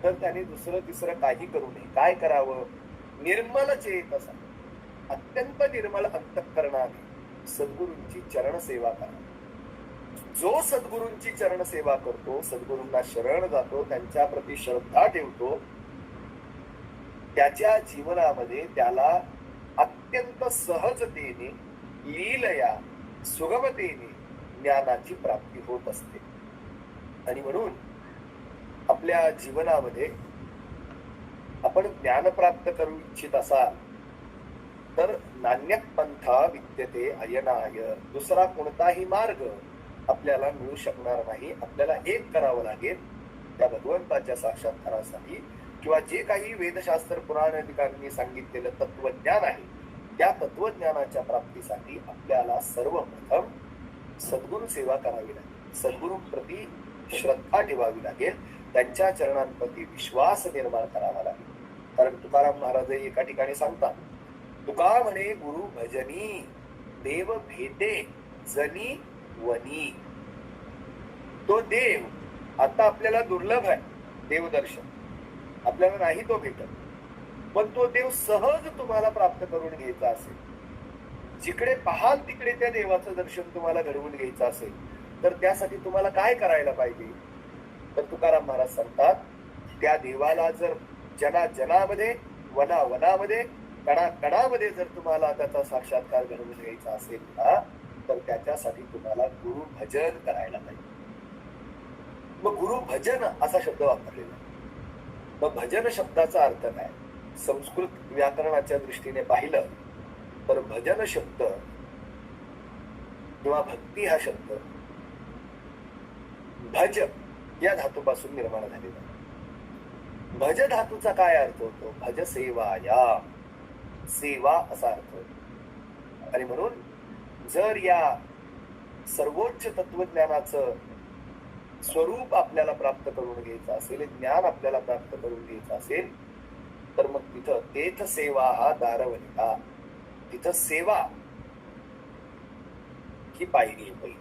तर त्याने दुसरं तिसरं काही करू नये. काय करावं? निर्मल चेतसा, अत्यंत निर्मल अंतःकरणाने सद्गुरूंची चरण सेवा करा. जो सद्गुरूंची चरण सेवा करतो, सद्गुरूंना शरण जातो, त्यांच्या प्रती श्रद्धा ठेवतो, त्याच्या जीवनामध्ये त्याला अत्यंत सहजतेने, लीलया, सुगमतेने ज्ञानाची प्राप्ती होत असते. आणि म्हणून आपल्या जीवनामध्ये आपण ज्ञान प्राप्त करू इच्छित असाल तर नान्य पंथा विद्यते अयनाय. दुसरा कोणताही मार्ग आपल्याला मिळू शकणार नाही. आपल्याला एक करावं लागेल, त्या भगवंताच्या साक्षात्कारासाठी किंवा जे काही वेदशास्त्र पुराणाधिकाऱ्यांनी सांगितलेलं तत्वज्ञान आहे, त्या तत्वज्ञानाच्या प्राप्तीसाठी आपल्याला सर्वप्रथम सद्गुरु सेवा करावी लागेल, सद्गुरूंप्रती श्रद्धा ठेवावी लागेल, त्यांच्या चरणांप्रती विश्वास निर्माण करावा लागेल. कारण तुकाराम महाराज एका ठिकाणी सांगतात, तुका म्हणे गुरु भजनी देव भेटे जनी वनी. तो देव आता आपल्याला दुर्लभ आहे, देवदर्शन आपल्याला नाही तो भेटत, पण तो देव सहज तुम्हाला प्राप्त करून घ्यायचा असेल, जिकडे पाहाल तिकडे त्या देवाचं दर्शन तुम्हाला घडवून घ्यायचं असेल तर त्यासाठी तुम्हाला काय करायला पाहिजे? तर तुकाराम महाराज सांगतात, त्या देवाला जर जनामध्ये, वनामध्ये, कणामध्ये जर तुम्हाला त्याचा साक्षात्कार घडवून घ्यायचा असेल ना, तर त्याच्यासाठी तुम्हाला गुरु भजन करायला पाहिजे. मग गुरु भजन असा शब्द वापरलेला आहे. मग भजन शब्दाचा अर्थ काय? संस्कृत व्याकरणाच्या दृष्टीने पाहिलं तर भजन शब्द किंवा भक्ती हा शब्द भज या धातूपासून निर्माण झालेला आहे. भज धातूचा काय अर्थ होतो? भज सेवाया, सेवा असा अर्थ होतो. आणि म्हणून जर या सर्वोच्च तत्वज्ञानाचं स्वरूप आपल्याला प्राप्त करून घ्यायचं असेल, ज्ञान आपल्याला प्राप्त करून घ्यायचं असेल, तर मग तिथं तेथ सेवा हा दारवनिका, तिथं सेवा ही पायरी पहिली,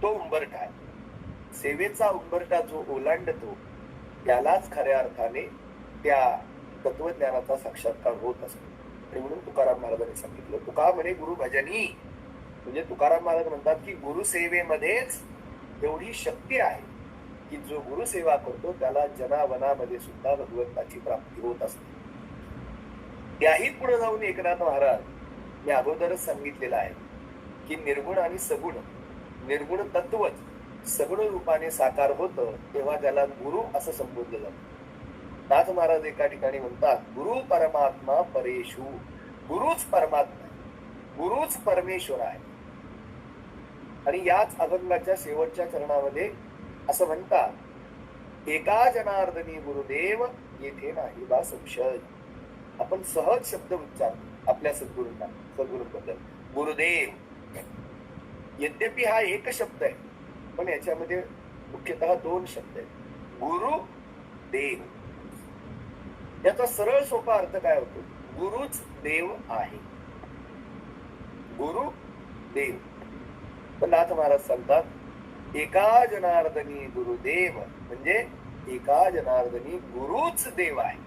तो उंबरठा आहे. सेवेचा उंबरठा जो ओलांडतो त्यालाच खऱ्या अर्थाने त्या तत्वज्ञानाचा साक्षात्कार होत असतो. आणि म्हणून तुकाराम महाराजांनी सांगितलं, तुका म्हणे गुरु भजनी. म्हणजे तुकाराम महाराज म्हणतात की गुरुसेवेमध्येच एवढी शक्ती आहे की जो गुरुसेवा करतो त्याला जनावनामध्ये सुद्धा भगवंताची प्राप्ती होत असते. त्याही पुढे जाऊन एकनाथ महाराज मी अगोदरच सांगितलेलं आहे की निर्गुण आणि सगुण, निर्गुण तत्वच सगुण रूपाने साकार होतं तेव्हा त्याला गुरु असं संबोधलं जातं. नाथ महाराज एका ठिकाणी म्हणतात, गुरु परमात्मा परेशु. गुरुच परमात्मा, गुरुच परमेश्वर आहे. आणि याच अभंगाच्या शेवटच्या चरणामध्ये असं म्हणतात एका जनार्दनी गुरुदेव येथे नाही बा संशय. आपण सहज शब्द उच्चारतो आपल्या सद्गुरूंबद्दल गुरुदेव. यद्यपि हा एक शब्द आहे, पण याच्यामध्ये मुख्यतः दोन शब्द आहेत, गुरु देव. याचा सरळ सोपा अर्थ काय होतो? गुरुच देव आहे. गुरु देव. पण नाथ महाराज सांगतात एका जनार्दनी गुरुदेव, म्हणजे एका जनार्दनी गुरुच देव आहे.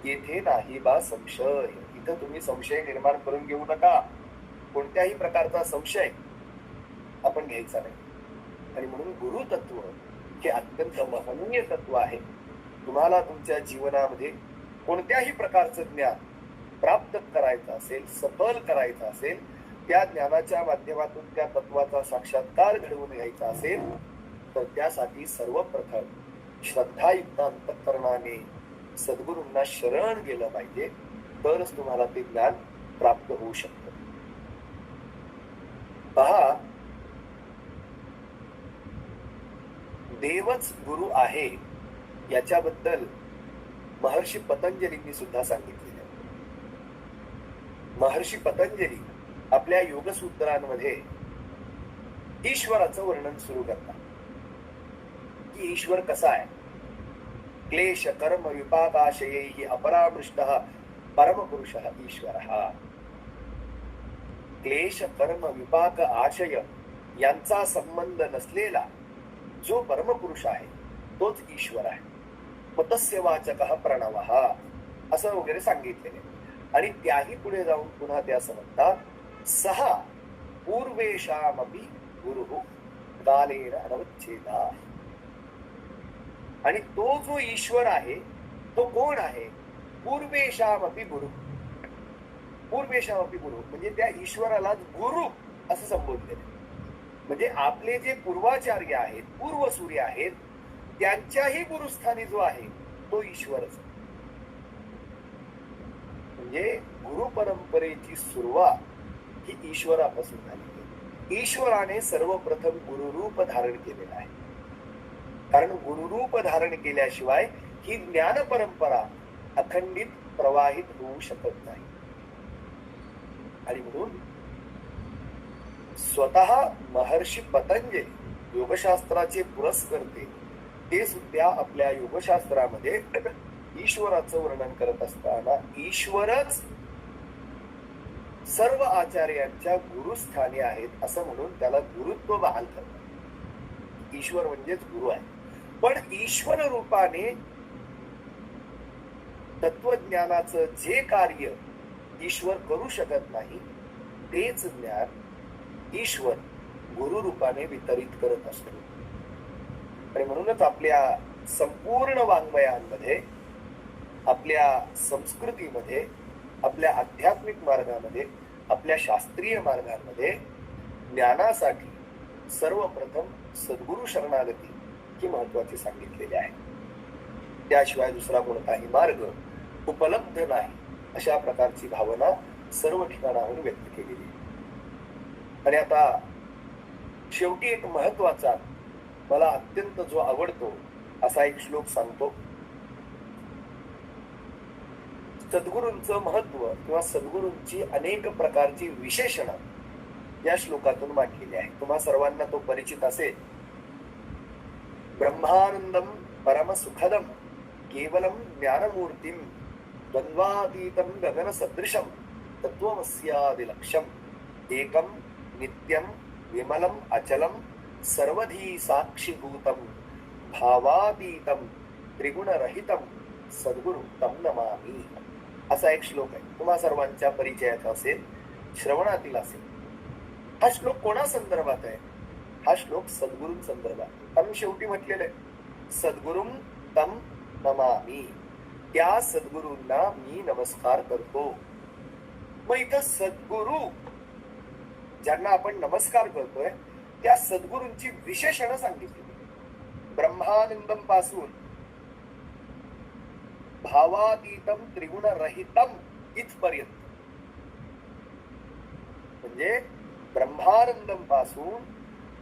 येथे नाही बा संशय. इथं तुम्ही संशय निर्माण करून घेऊ नका. कोणत्याही प्रकारचा संशय आपण घ्यायचा नाही. आणि म्हणून गुरु तत्व हे अत्यंत महनीय तत्व आहे. तुम्हाला तुमच्या जीवनामध्ये कोणत्याही प्रकारचं ज्ञान प्राप्त करायचं असेल, सफल करायचं असेल, त्या ज्ञानाच्या माध्यमातून त्या तत्वाचा साक्षात्कार घडवून घ्यायचा असेल, तर त्यासाठी सर्वप्रथम श्रद्धायुक्त अंतःकरणाने सद्गुरूंना शरण गेलं पाहिजे. तरच तुम्हाला ते ज्ञान प्राप्त होऊ शकतं. पहा, देवच गुरु आहे याच्याबद्दल महर्षी पतंजलींनी सुद्धा सांगितलेलं आहे. महर्षी पतंजली आपल्या योगसूत्रांमध्ये ईश्वराचं वर्णन सुरू करतात की ईश्वर कसा आहे. क्लेश कर्म विपाकाशयैहि अपरामृष्टः परमपुरुषः ईश्वरः. क्लेश कर्म विपाक आशय यांचा संबंध नसलेला जो परमपुरुष आहे तोच ईश्वर आहे. तस्य वाचकः प्रणवः असं वगैरे सांगितलेले. आणि त्याही पुढे जाऊन पुन्हा ते असं म्हणतात सह पूर्वेषामपि गुरुः कालेन अनवच्छेदः. आणि तो जो ईश्वर आहे तो कोण आहे? पूर्वेषामपि गुरु. पूर्वेषामपि गुरु म्हणजे त्या ईश्वराला गुरु असं संबोधलेलं. म्हणजे आपले जे पूर्वाचार्य आहेत, पूर्वसूर्य आहेत, त्यांच्याही गुरुस्थानी जो आहे तो ईश्वरच. म्हणजे गुरु परंपरेची सुरुवात ही ईश्वरापासून झाली. ईश्वराने सर्वप्रथम गुरुरूप धारण केलेलं आहे. कारण गुरुरूप धारण केल्याशिवाय ही ज्ञान परंपरा अखंडित प्रवाहित होऊ शकत नाही. आणि म्हणून स्वतः महर्षी पतंजली योगशास्त्राचे पुरस्कर्ते ते सुद्धा आपल्या योगशास्त्रामध्ये ईश्वराचं वर्णन करत असताना ईश्वरच सर्व आचार्यांच्या गुरुस्थानी आहेत असं म्हणून त्याला गुरुत्व बहाल करतात. ईश्वर म्हणजेच गुरु आहे. पण ईश्वर रूपाने तत्वज्ञानाचं जे कार्य ईश्वर करू शकत नाही तेच ज्ञान ईश्वर गुरु रूपाने वितरित करत असतो. आणि म्हणूनच आपल्या संपूर्ण वाङ्मयांमध्ये, आपल्या संस्कृतीमध्ये, आपल्या आध्यात्मिक मार्गामध्ये, आपल्या शास्त्रीय मार्गामध्ये ज्ञानासाठी सर्वप्रथम सद्गुरु शरणागती ही महत्वाची सांगितलेली आहे. त्याशिवाय दुसरा कोणताही मार्ग उपलब्ध नाही अशा प्रकारची भावना सर्व ठिकाणाहून व्यक्त केलेली आहे. आणि आता शेवटी एक महत्वाचा, मला अत्यंत जो आवडतो असा एक श्लोक सांगतो. सद्गुरूंचं महत्व किंवा सद्गुरूंची अनेक प्रकारची विशेषणं या श्लोकातून मांडलेली आहे. तुम्हा सर्वांना तो परिचित असेल. ब्रह्मानंदम परम सुखदम केवलम ज्ञानमूर्तिम द्वंद्वातीतम गगन सदृशम तत्वमस्यादिलक्ष्यम एकम नित्यम विमलम अचलम सर्वधी साक्षीभूतम भावातीतम त्रिगुणरहितम सद्गुरु तम नमामि. असा एक श्लोक आहे. तुम्हा सर्वांच्या परिचयाचा असेल, श्रवणातील असेल. हा श्लोक कोणा संदर्भात आहे? हा श्लोक सद्गुरूं संदर्भात. कारण शेवटी म्हटलेलं आहे सद्गुरुं तम नमामि. त्या सद्गुरूंना मी नमस्कार करतो. मग इथं सद्गुरु ज्यांना आपण नमस्कार करतोय त्या सद्गुरूंची विशेषणं सांगितली. ब्रह्मानंदम पासून भावातीतम त्रिगुणरहितम इथपर्यंत, म्हणजे ब्रह्मानंदम पासून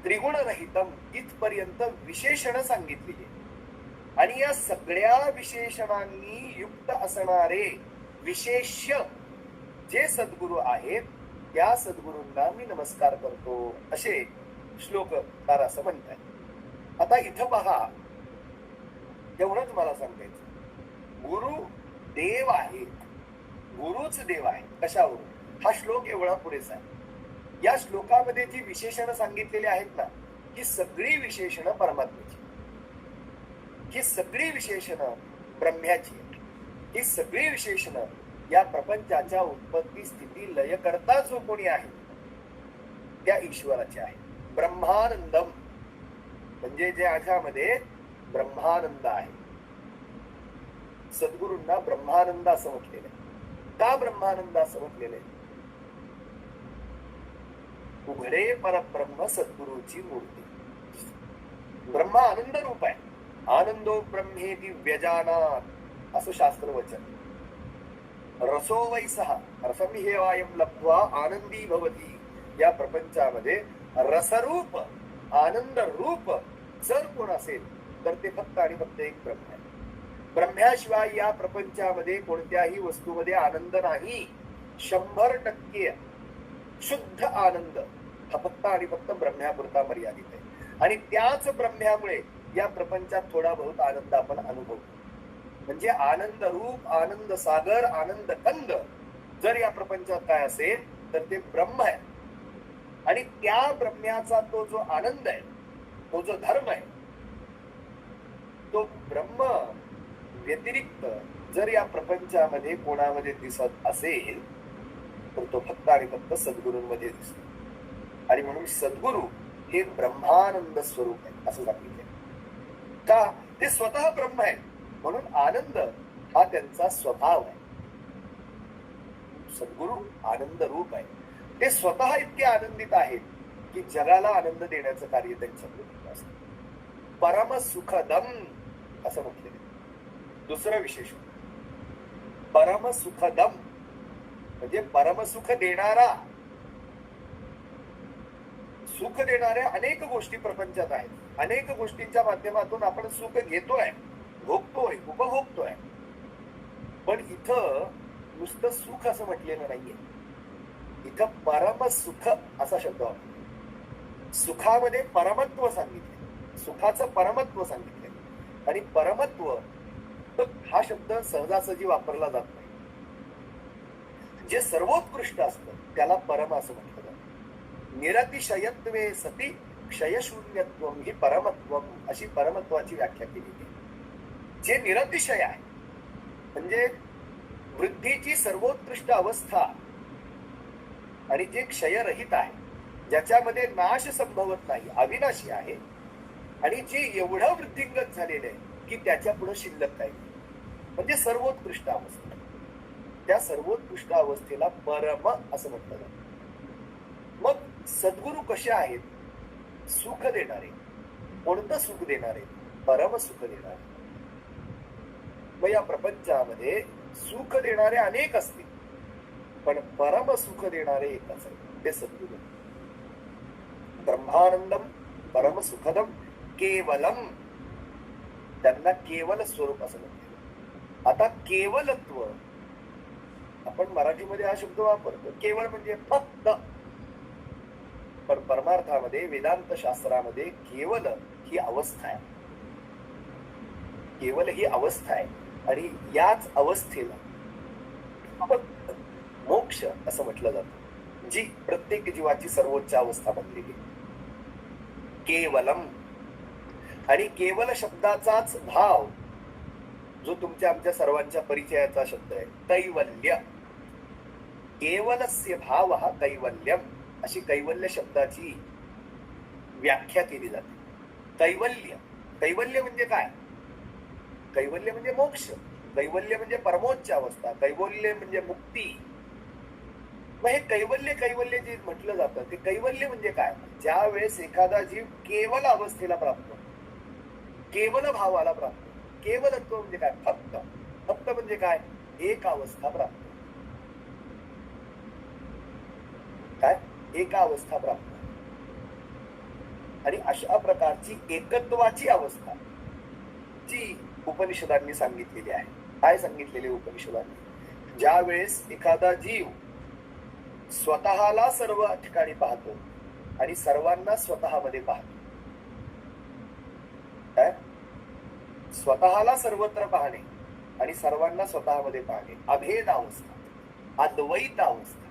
त्रिगुणरहितम इथपर्यंत विशेषणं सांगितलेली. आणि या सगळ्या विशेषणांनी युक्त असणारे विशेष्य जे सद्गुरु आहेत त्या सद्गुरूंना मी नमस्कार करतो, असे श्लोककार असं म्हणतात. आता इथं पहा, एवढंच मला सांगायचं, गुरु देव आहेत, गुरुच देव आहे. कशावरून? हा श्लोक एवढा पुरेसा आहे. या श्लोकामध्ये जी विशेषणं सांगितलेली आहेत ना, ही सगळी विशेषणं परमात्म्याची, ही सगळी विशेषणं ब्रह्म्याची, ही सगळी विशेषणं या प्रपंचाच्या उत्पत्ती स्थिती लय करता जो कोणी आहे त्या ईश्वराचे आहे. ब्रह्मानंदम म्हणजे जे याच्यामध्ये ब्रह्मानंद आहे. सद्गुरूंना ब्रह्मानंद असं म्हटलेलं आहे. का ब्रह्मानंद असं म्हटलेलं आहे? उघडे परब्रह्म सद्गुरूची मूर्ती. ब्रह्मा आनंद रूप आहे. आनंदो ब्रह्मेति व्यजानात असं शास्त्र वचन. रसो वैसः रसमिहेवायं लब्ध्वा आनंदी भवती. या प्रपंचामध्ये रसरूप आनंद रूप जर कोण असेल तर ते फक्त आणि फक्त एक ब्रह्म आहे. ब्रह्म्याशिवाय या प्रपंचामध्ये कोणत्याही वस्तूमध्ये आनंद नाही. 100% शुद्ध आनंद हा फक्त आणि फक्त ब्रह्म्यापुरता मर्यादित आहे. आणि त्याच ब्रह्म्यामुळे या प्रपंचात थोडा बहुत आनंद आपण अनुभवतो. म्हणजे आनंद रूप, आनंद सागर, आनंद कंद जर या प्रपंचात काय असेल तर ते ब्रह्म आहे. आणि त्या ब्रह्म्याचा तो जो आनंद आहे, तो जो धर्म आहे, तो ब्रह्म व्यतिरिक्त जर या प्रपंचामध्ये कोणामध्ये दिसत असेल तर तो फक्त आणि फक्त सद्गुरूंमध्ये दिसतो. आणि म्हणून सद्गुरू हे ब्रह्मानंद स्वरूप आहे असं सांगितलंय. का? ते स्वतः ब्रह्म आहे. म्हणून आनंद हा त्यांचा स्वभाव आहे. सद्गुरू आनंद रूप आहे. ते स्वतः इतके आनंदित आहेत की जगाला आनंद देण्याचं कार्य त्यांच्याकडे असतं. परम सुखदम असं म्हटलेलं. दुसरं विशेष परम सुखदम म्हणजे परमसुख देणारा. सुख देणाऱ्या अनेक गोष्टी प्रपंचात आहेत. अनेक गोष्टींच्या माध्यमातून आपण सुख घेतोय, भोगतोय, उपभोगतोय. पण इथं नुसतं सुख असं म्हटलेलं नाहीये. इथं परम सुख असा शब्द वापरला. सुखामध्ये परमत्व सांगितले, सुखाचं परमत्व सांगितले. आणि परमत्व हा शब्द सहजासहजी वापरला जात नाही. जे सर्वोत्कृष्ट असतं त्याला परम असं म्हटलं जातं. निरतिशयत्वे सती क्षयशून्यत्वम ही परमत्वम अशी परमत्वाची व्याख्या केली गेली. जे निरतिशय आहे म्हणजे वृद्धीची सर्वोत्कृष्ट अवस्था आणि जे क्षयरहित आहे, ज्याच्यामध्ये नाश संभवत नाही, अविनाशी आहे. आणि जे एवढं वृद्धिंगत झालेलं आहे की त्याच्या पुढे शिल्लक नाही, म्हणजे सर्वोत्कृष्ट अवस्था. त्या सर्वोत्कृष्ट अवस्थेला परम असं म्हटलं जातं. मग सद्गुरू कसे आहेत? सुख देणारे. कोणतं सुख देणारे? परम सुख देणारे. मग या प्रपंचामध्ये सुख देणारे अनेक असतील पण परम सुख देणारे एकच आहे, ते सद्गुरू. ब्रह्मानंदम परम सुखदम केवलम, त्यांना केवल स्वरूप असं म्हणतात. आता केवलत्व आपण मराठीमध्ये हा शब्द वापरतो, केवळ म्हणजे फक्त. पण परमार्थामध्ये वेदांत शास्त्रामध्ये केवल ही अवस्था आहे. केवल ही अवस्था आहे. आणि याच अवस्थेला मोक्ष असं म्हटलं जातं, जी प्रत्येक जीवाची सर्वोच्च अवस्था बनली गेली. केवलम. आणि केवल शब्दाचाच भाव जो तुमच्या आमच्या सर्वांच्या परिचयाचा शब्द आहे, कैवल्य. केवलस्य भाव हा कैवल्यम अशी कैवल्य शब्दाची व्याख्या केली जाते. कैवल्य. कैवल्य म्हणजे काय? कैवल्य म्हणजे मोक्ष. कैवल्य म्हणजे परमोच्च अवस्था. कैवल्य म्हणजे मुक्ती. मग हे कैवल्य कैवल्य जे म्हटलं जातं ते कैवल्य म्हणजे काय? ज्या वेळेस एखादा जीव केवल अवस्थेला प्राप्त, केवल भावाला प्राप्त. केवलत्व म्हणजे काय? फक्त. फक्त म्हणजे काय? एक अवस्था प्राप्त. काय? एका अवस्था प्राप्त. आणि अशा प्रकारची एकत्वाची अवस्था जी उपनिषदांनी सांगितलेली आहे. काय सांगितलेले उपनिषदांनी? ज्या वेळेस एखादा जीव स्वतःला सर्व ठिकाणी पाहतो आणि सर्वांना स्वतःमध्ये पाहतो, काय स्वतःला सर्वत्र पाहणे आणि सर्वांना स्वतःमध्ये पाहणे, अभेद अवस्था, अद्वैत अवस्था.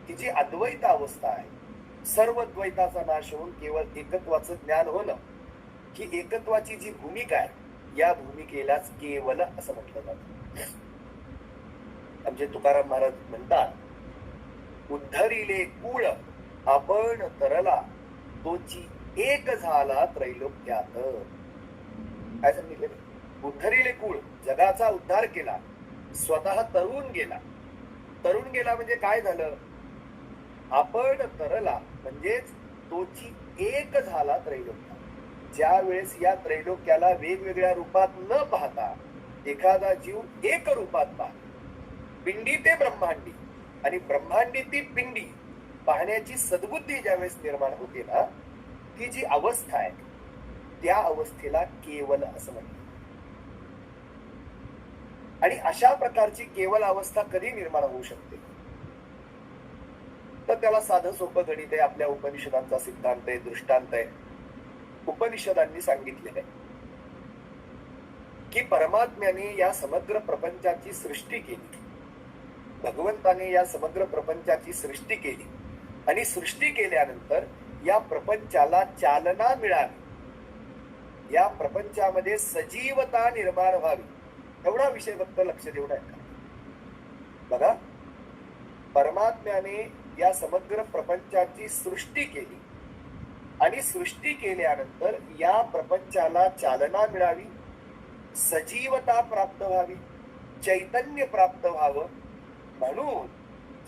ही जी अद्वैत अवस्था आहे, सर्व द्वैताचा नाश होऊन केवळ एकत्वाचं ज्ञान होणं, ही एकत्वाची जी भूमिका आहे, या भूमिकेलाच केवल असं म्हटलं जातं. आमचे तुकाराम महाराज म्हणतात, उद्धरिले कुळ आपण तरला, तोची एक झाला त्रैलोक्यात. काय सांगितले? उद्धरिले कुळ, जगाचा उद्धार केला, स्वतः तरुण गेला. तरुण गेला म्हणजे काय झालं? आपण तरला म्हणजेच तोची एक झाला त्रैलोक्यात. ज्या वेळेस या त्रैलोक्याला वेगवेगळ्या रूपात न पाहता एखादा जीव एक रूपात पाहतो, पिंडी ते ब्रह्मांडी आणि ब्रह्मांडी ती पिंडी पाहण्याची सद्बुद्धी ज्यावेळेस निर्माण होते ना, ती जी अवस्था आहे त्या अवस्थेला केवल असं म्हणतात. आणि अशा प्रकारची केवल अवस्था कधी निर्माण होऊ शकते? तर त्याला साधं सोपं गणित आहे, आपल्या उपनिषदांचा सिद्धांत आहे, दृष्टांत आहे. उपनिषदांनी सांगितलेलं आहे की परमात्म्याने या समग्र प्रपंचाची सृष्टी केली, भगवंताने या समग्र प्रपंचाची सृष्टी केली आणि सृष्टी केल्यानंतर या प्रपंचाला चालना मिळावी, या प्रपंचामध्ये सजीवता निर्माण व्हावी, एवढा विषय फक्त लक्ष देऊन आहे. बघा, परमात्म्याने या समग्र प्रपंचाची सृष्टी केली आणि सृष्टी केल्यानंतर या प्रपंचाला चालना मिळावी, सजीवता प्राप्त व्हावी, चैतन्य प्राप्त व्हावं, म्हणून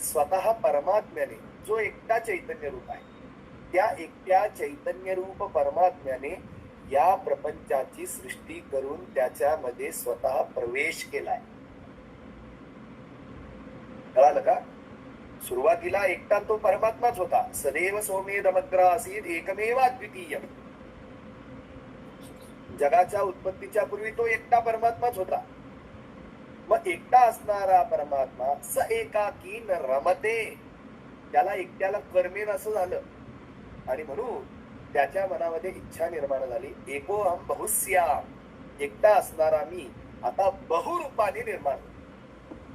स्वतः परमात्म्याने जो एकटा चैतन्य रूप आहे, त्या एकट्या चैतन्य रूप परमात्म्याने या प्रपंचाची सृष्टी करून त्याच्यामध्ये स्वतः प्रवेश केलाय. कळालं का? सुरुवातीला एकटा तो परमात्माच होता. सदैव सौम्येदमग्र आसीत एकमेव अद्वितीय. जगाच्या उत्पत्तीच्या पूर्वी तो एकटा परमात्माच होता. मग एकटा असणारा परमात्मा स एकाकी न रमते, त्याला एकट्याला करमेन असं झालं आणि म्हणून त्याच्या मनामध्ये इच्छा निर्माण झाली, एकोहम बहुस्याम, एकटा असणारा मी आता बहुरूपाने निर्माण.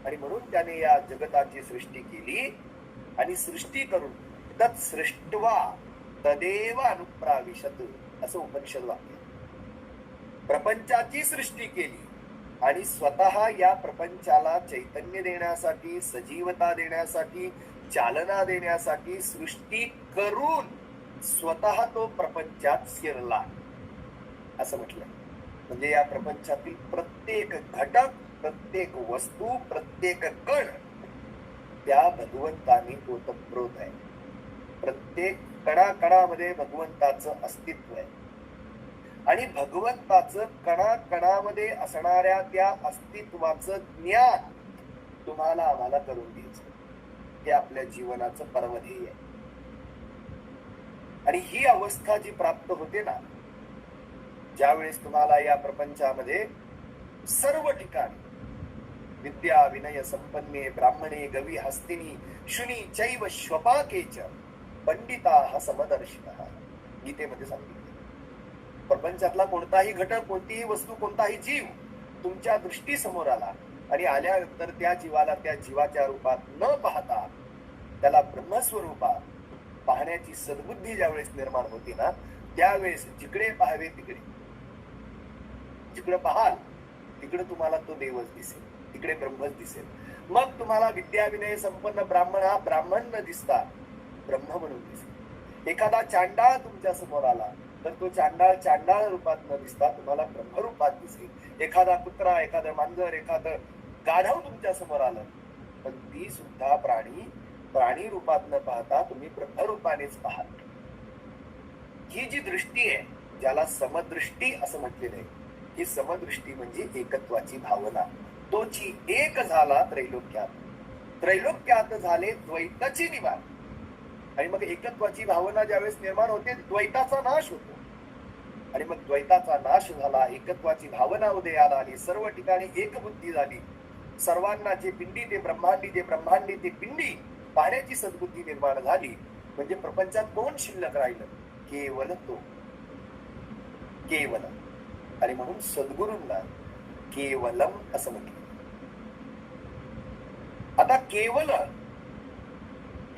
आणि म्हणून त्याने या जगताची सृष्टी केली आणि सृष्टी करून तत् सृष्ट्वा तदेव अनुप्राविशत असं उपनिषद वाक्य. प्रपंचाची सृष्टी केली आणि स्वतः या प्रपंचाला चैतन्य देण्यासाठी, सजीवता देण्यासाठी, चालना देण्यासाठी सृष्टी करून स्वतः तो प्रपंचात शिरला असं म्हटलंय. म्हणजे या प्रपंचातील प्रत्येक घटक, प्रत्येक वस्तू, प्रत्येक कण त्या भगवंताने ओतप्रोत आहे. प्रत्येक कणाकणामध्ये भगवंताचं अस्तित्व आहे आणि भगवंताचं कणाकणामध्ये असणाऱ्या त्या अस्तित्वाचं ज्ञान तुम्हाला आम्हाला करून द्यायचं, हे आपल्या जीवनाचं परमध्येय आहे. आणि ही अवस्था जी प्राप्त होते ना, ज्यावेळेस तुम्हाला या प्रपंचामध्ये सर्व ठिकाणी विद्या विनय संपन्ने ब्राह्मणे गवी हस्तिनी शुनी चैव श्वपाकेच पंडिता समदर्शिनः, गीतेमध्ये सांगितले. प्रपंचातला कोणताही घटक, कोणतीही वस्तू, कोणताही जीव तुमच्या दृष्टी समोर आला आणि आल्यानंतर त्या जीवाला त्या जीवाच्या रूपात न पाहता त्याला ब्रह्मस्वरूपात पाहण्याची सद्बुद्धी ज्यावेळेस निर्माण होती ना, त्यावेळेस जिकडे पाहावे तिकडे, जिकडे पाहाल तिकडे तुम्हाला तो देवच दिसेल, तिकडे ब्रह्मच दिसेल. मग तुम्हाला विद्या विनय संपन्न ब्राह्मण हा ब्राह्मण न दिसता ब्रह्म म्हणून दिसेल. एखादा चांडाळ तुमच्या समोर आला तर तो चांडाळ चांडाळ रूपात न दिसता तुम्हाला ब्रह्मरूपात दिसेल. एखादा कुत्रा, एखादं मांजर, एखादं गाढव तुमच्या समोर आलं पण ती सुद्धा प्राणी रूपात न पाहता तुम्ही ब्रह्मरूपानेच पाहाल. ही जी दृष्टी आहे, ज्याला समदृष्टी असं म्हटलेलं आहे, ही समदृष्टी म्हणजे एकत्वाची भावना. तोची एक झाला त्रैलोक्यात, त्रैलोक्यात झाले द्वैताची निवारण. आणि मग एकत्वाची भावना ज्यावेळेस निर्माण होते, द्वैताचा नाश होतो. आणि मग द्वैताचा नाश झाला, एकत्वाची भावना उदयाला आली, सर्व ठिकाणी एकबुद्धी झाली. सर्वांना जे पिंडी ते ब्रह्मांडी, जे ब्रह्मांडी ते पिंडी पाहण्याची सद्बुद्धी निर्माण झाली. म्हणजे प्रपंचात कोण शिल्लक राहिलं? केवळ तो, केवल. आणि म्हणून सद्गुरूंना केवलम असं म्हटलं. आता केवल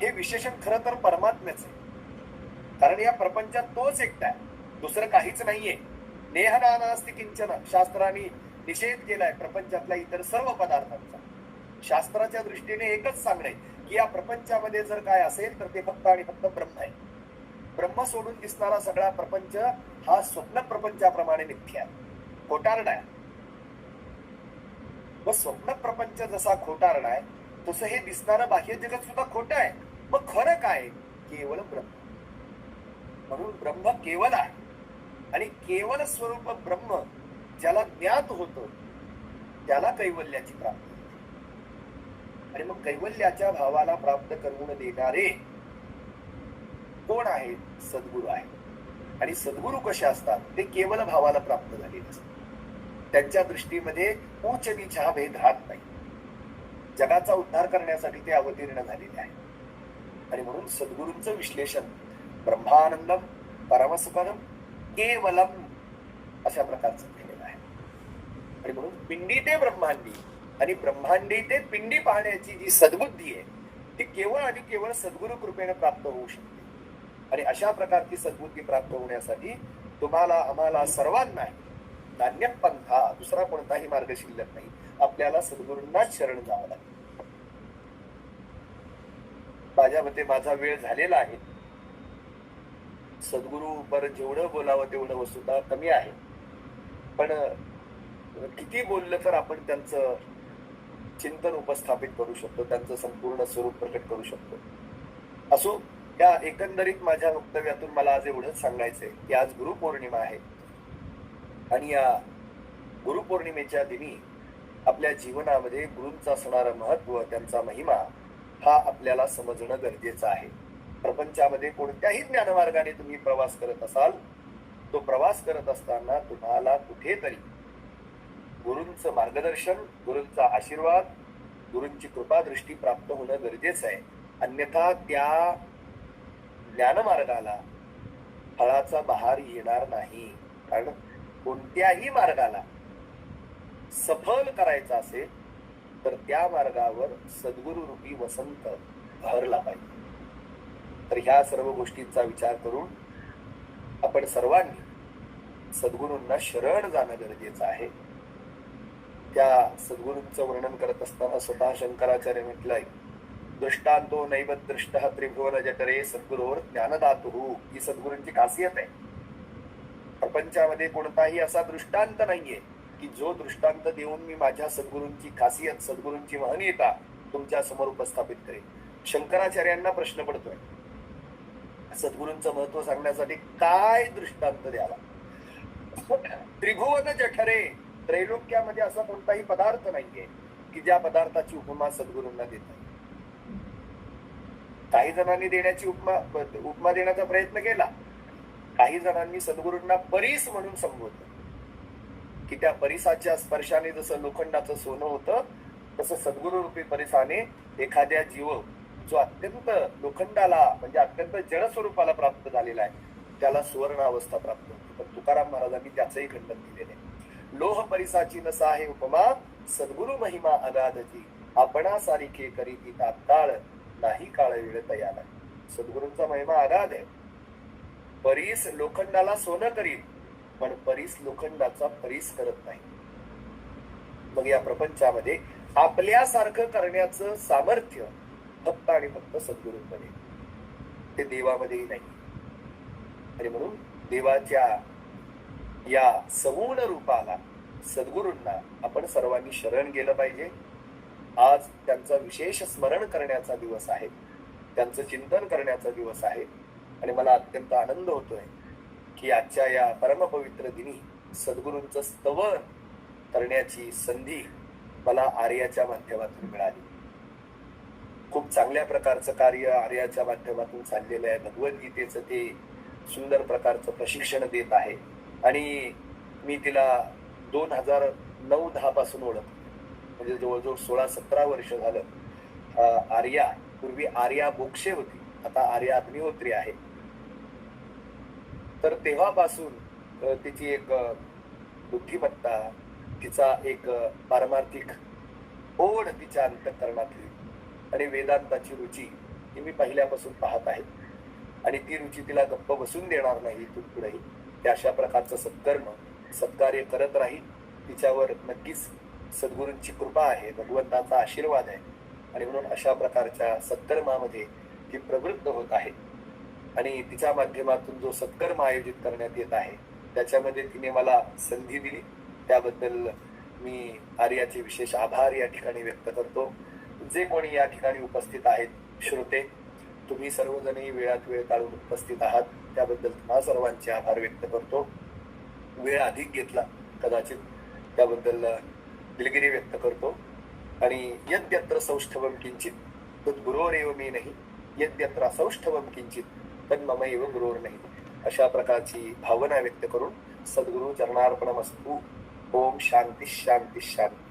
हे विशेषण खरं तर परमात्म्याच आहे, कारण या प्रपंचात तोच एकटा आहे, दुसरं काहीच नाहीये. नेह नानास्ति किंचन, शास्त्राने निषेध केलाय प्रपंचातल्या इतर सर्व पदार्थांचा. शास्त्राच्या दृष्टीने एकच सांगणे की या प्रपंचामध्ये जर काय असेल तर ते फक्त आणि फक्त ब्रह्म आहे. ब्रह्म सोडून दिसणारा सगळा प्रपंच हा स्वप्न प्रपंचाप्रमाणे मिथ्या आहे, खोटारडा आहे. मग स्वप्न प्रपंच जसा खोटारडा आहे तसं हे दिसणारं बाह्य जगत सुद्धा खोटं आहे. मग खरं काय? केवळ ब्रह्म. म्हणून ब्रह्म केवल आहे आणि केवल स्वरूप ब्रह्म ज्याला ज्ञात होतं त्याला कैवल्याची प्राप्ती. आणि मग कैवल्याच्या भावाला प्राप्त करून देणारे कोण आहेत? सद्गुरू आहे. आणि सद्गुरू कसे असतात? ते केवल भावाला प्राप्त झालेले असतात. त्यांच्या दृष्टीमध्ये उच्च नीच हा भेद राहत नाही. जगाचा उद्धार करण्यासाठी ते अवतीर्ण झालेले आहे. आणि म्हणून सद्गुरूंचं विश्लेषण ब्रह्मानंदम परमसुखदम केवलम अशा प्रकारचं केलेलं आहे. आणि म्हणून पिंडी ते ब्रह्मांडी आणि ब्रह्मांडी ते पिंडी पाहण्याची जी सद्बुद्धी आहे ती केवळ आणि केवळ सद्गुरू कृपेने प्राप्त होऊ शकते. आणि अशा प्रकारची सद्बुद्धी प्राप्त होण्यासाठी तुम्हाला आम्हाला सर्वांना नान्यपंथा, दुसरा कोणताही मार्ग शिल्लक नाही, आपल्याला सद्गुरूंनाच शरण जावं लागेल. माझ्या मते माझा वेळ झालेला आहे. सद्गुरू बर जेवढं बोलावं तेवढं वस्तुतः कमी आहे, पण किती बोललं तर आपण त्यांचं चिंतन उपस्थापित करू शकतो, त्यांचं संपूर्ण स्वरूप प्रकट करू शकतो. असो, या एकंदरीत माझ्या वक्तव्यातून मला आज एवढंच सांगायचंय की आज गुरुपौर्णिमा आहे आणि या गुरुपौर्णिमेच्या दिनी आपल्या जीवनामध्ये गुरूंचं असणारं महत्व, त्यांचा महिमा हा आपल्याला समजणं गरजेचं आहे. प्रपंचामध्ये कोणत्याही ज्ञानमार्गाने तुम्ही प्रवास करत असाल, तो प्रवास करत असताना तुम्हाला कुठेतरी गुरूंचं मार्गदर्शन, गुरूंचा आशीर्वाद, गुरूंची कृपादृष्टी प्राप्त होणं गरजेचं आहे. अन्यथा त्या ज्ञानमार्गाला फळाचा बहार येणार नाही. कारण कोणत्याही मार्गाला सफल करायचा असेल तर त्या मार्गावर सद्गुरू रूपी वसंत बहरला पाहिजे. तर ह्या सर्व गोष्टींचा विचार करून आपण सर्वांनी सद्गुरूंना शरण जाणं गरजेचं आहे. त्या सद्गुरूंचं वर्णन करत असताना स्वतः शंकराचार्य म्हटलंय, दृष्टांतो नैव दृष्टः त्रिभुवन जठरे सद्गुरोर ज्ञानदातुः. ही सद्गुरूंची खासियत आहे. प्रपंचामध्ये कोणताही असा दृष्टांत नाहीये की जो दृष्टांत देऊन मी माझ्या सद्गुरूंची खासियत, सद्गुरूंची महनीयता तुमच्या समोर उपस्थापित करेन. शंकराचार्यांना प्रश्न पडतोय, सद्गुरूंचं महत्व सांगण्यासाठी काय दृष्टांत द्यावा? त्रिभुवन जठरे, त्रैलोक्यामध्ये असा कोणताही पदार्थ नाहीये की ज्या पदार्थाची उपमा सद्गुरूंना देता. काही जणांनी देण्याची उपमा देण्याचा प्रयत्न केला. काही जणांनी सद्गुरूंना परीस म्हणून संबोधलं की त्या परिसाच्या स्पर्शाने जसं लोखंडाचं सोनं होतं तसं सद्गुरू रूपी परिसाने एखाद्या जीव जो अत्यंत लोखंडाला म्हणजे अत्यंत जड स्वरूपाला प्राप्त झालेला आहे त्याला सुवर्ण अवस्था प्राप्त होती. पण तुकाराम महाराजांनी त्याचंही खंडन केलेलं आहे. लोह परिसाची नसा आहे उपमा, सद्गुरू महिमा अगाधची, आपणा सारिखे करीती तात्काळ नाही काळ वेळ तयाला. सद्गुरूंचा महिमा अगाध आहे. परीस लोखंडाला सोनं करील, पण परीस लोखंडाचा परीस करत नाही. मग या प्रपंचामध्ये आपल्यासारखं करण्याचं सामर्थ्य फक्त आणि फक्त सद्गुरूंमध्ये, ते देवामध्येही नाही. आणि म्हणून देवाच्या या सगुण रूपाला, सद्गुरूंना आपण सर्वांनी शरण गेलं पाहिजे. आज त्यांचा विशेष स्मरण करण्याचा दिवस आहे, त्यांचं चिंतन करण्याचा दिवस आहे. आणि मला अत्यंत आनंद होतोय की आजच्या या परमपवित्र दिनी सद्गुरूंचं स्तवन करण्याची संधी मला आर्याच्या माध्यमातून मिळाली. खूप चांगल्या प्रकारचं कार्य आर्याच्या माध्यमातून चाललेलं आहे. भगवद्गीतेचं ते सुंदर प्रकारचं प्रशिक्षण देत आहे. आणि मी तिला 2009-10 पासून ओळखतो. म्हणजे जवळजवळ 16-17 वर्ष झालं. आर्या, पूर्वी आर्या बोक्षे होती, आता आर्या अग्निहोत्री आहे. तर तेव्हापासून तिची एक बुद्धिमत्ता, तिचा एक पारमार्थिक ओढ तिच्या अंतःकरणातली आणि वेदांताची रुची ही मी पहिल्यापासून पाहत आहे. आणि ती रुची तिला गप्प बसून देणार नाही इथून पुढेही. ते अशा प्रकारचं सत्कर्म सत्कार्य करत राहील. तिच्यावर नक्कीच सद्गुरूंची कृपा आहे, भगवंताचा आशीर्वाद आहे. आणि म्हणून अशा प्रकारच्या सत्कर्मामध्ये ती प्रवृत्त होत आहे. आणि तिच्या माध्यमातून जो सत्कर्म आयोजित करण्यात येत आहे त्याच्यामध्ये तिने मला संधी दिली, त्याबद्दल मी आर्याचे विशेष आभार या ठिकाणी व्यक्त करतो. जे कोणी या ठिकाणी उपस्थित आहेत श्रोते, तुम्ही सर्वजणही वेळात वेळ काढून उपस्थित आहात, त्याबद्दल तुम्हा सर्वांचे आभार व्यक्त करतो. वेळ अधिक घेतला कदाचित, त्याबद्दल दिलगिरी व्यक्त करतो. आणि यद्यत्र सौष्ठवम किंचित तद्गुरोरेव मे नाही, यद्यत्र असौष्ठवम किंचित तन्ममैव गुरोर नाही, अशा प्रकारची भावना व्यक्त करून सद्गुरु चरणार्पणमस्तु. ओम शांती शांती शांती.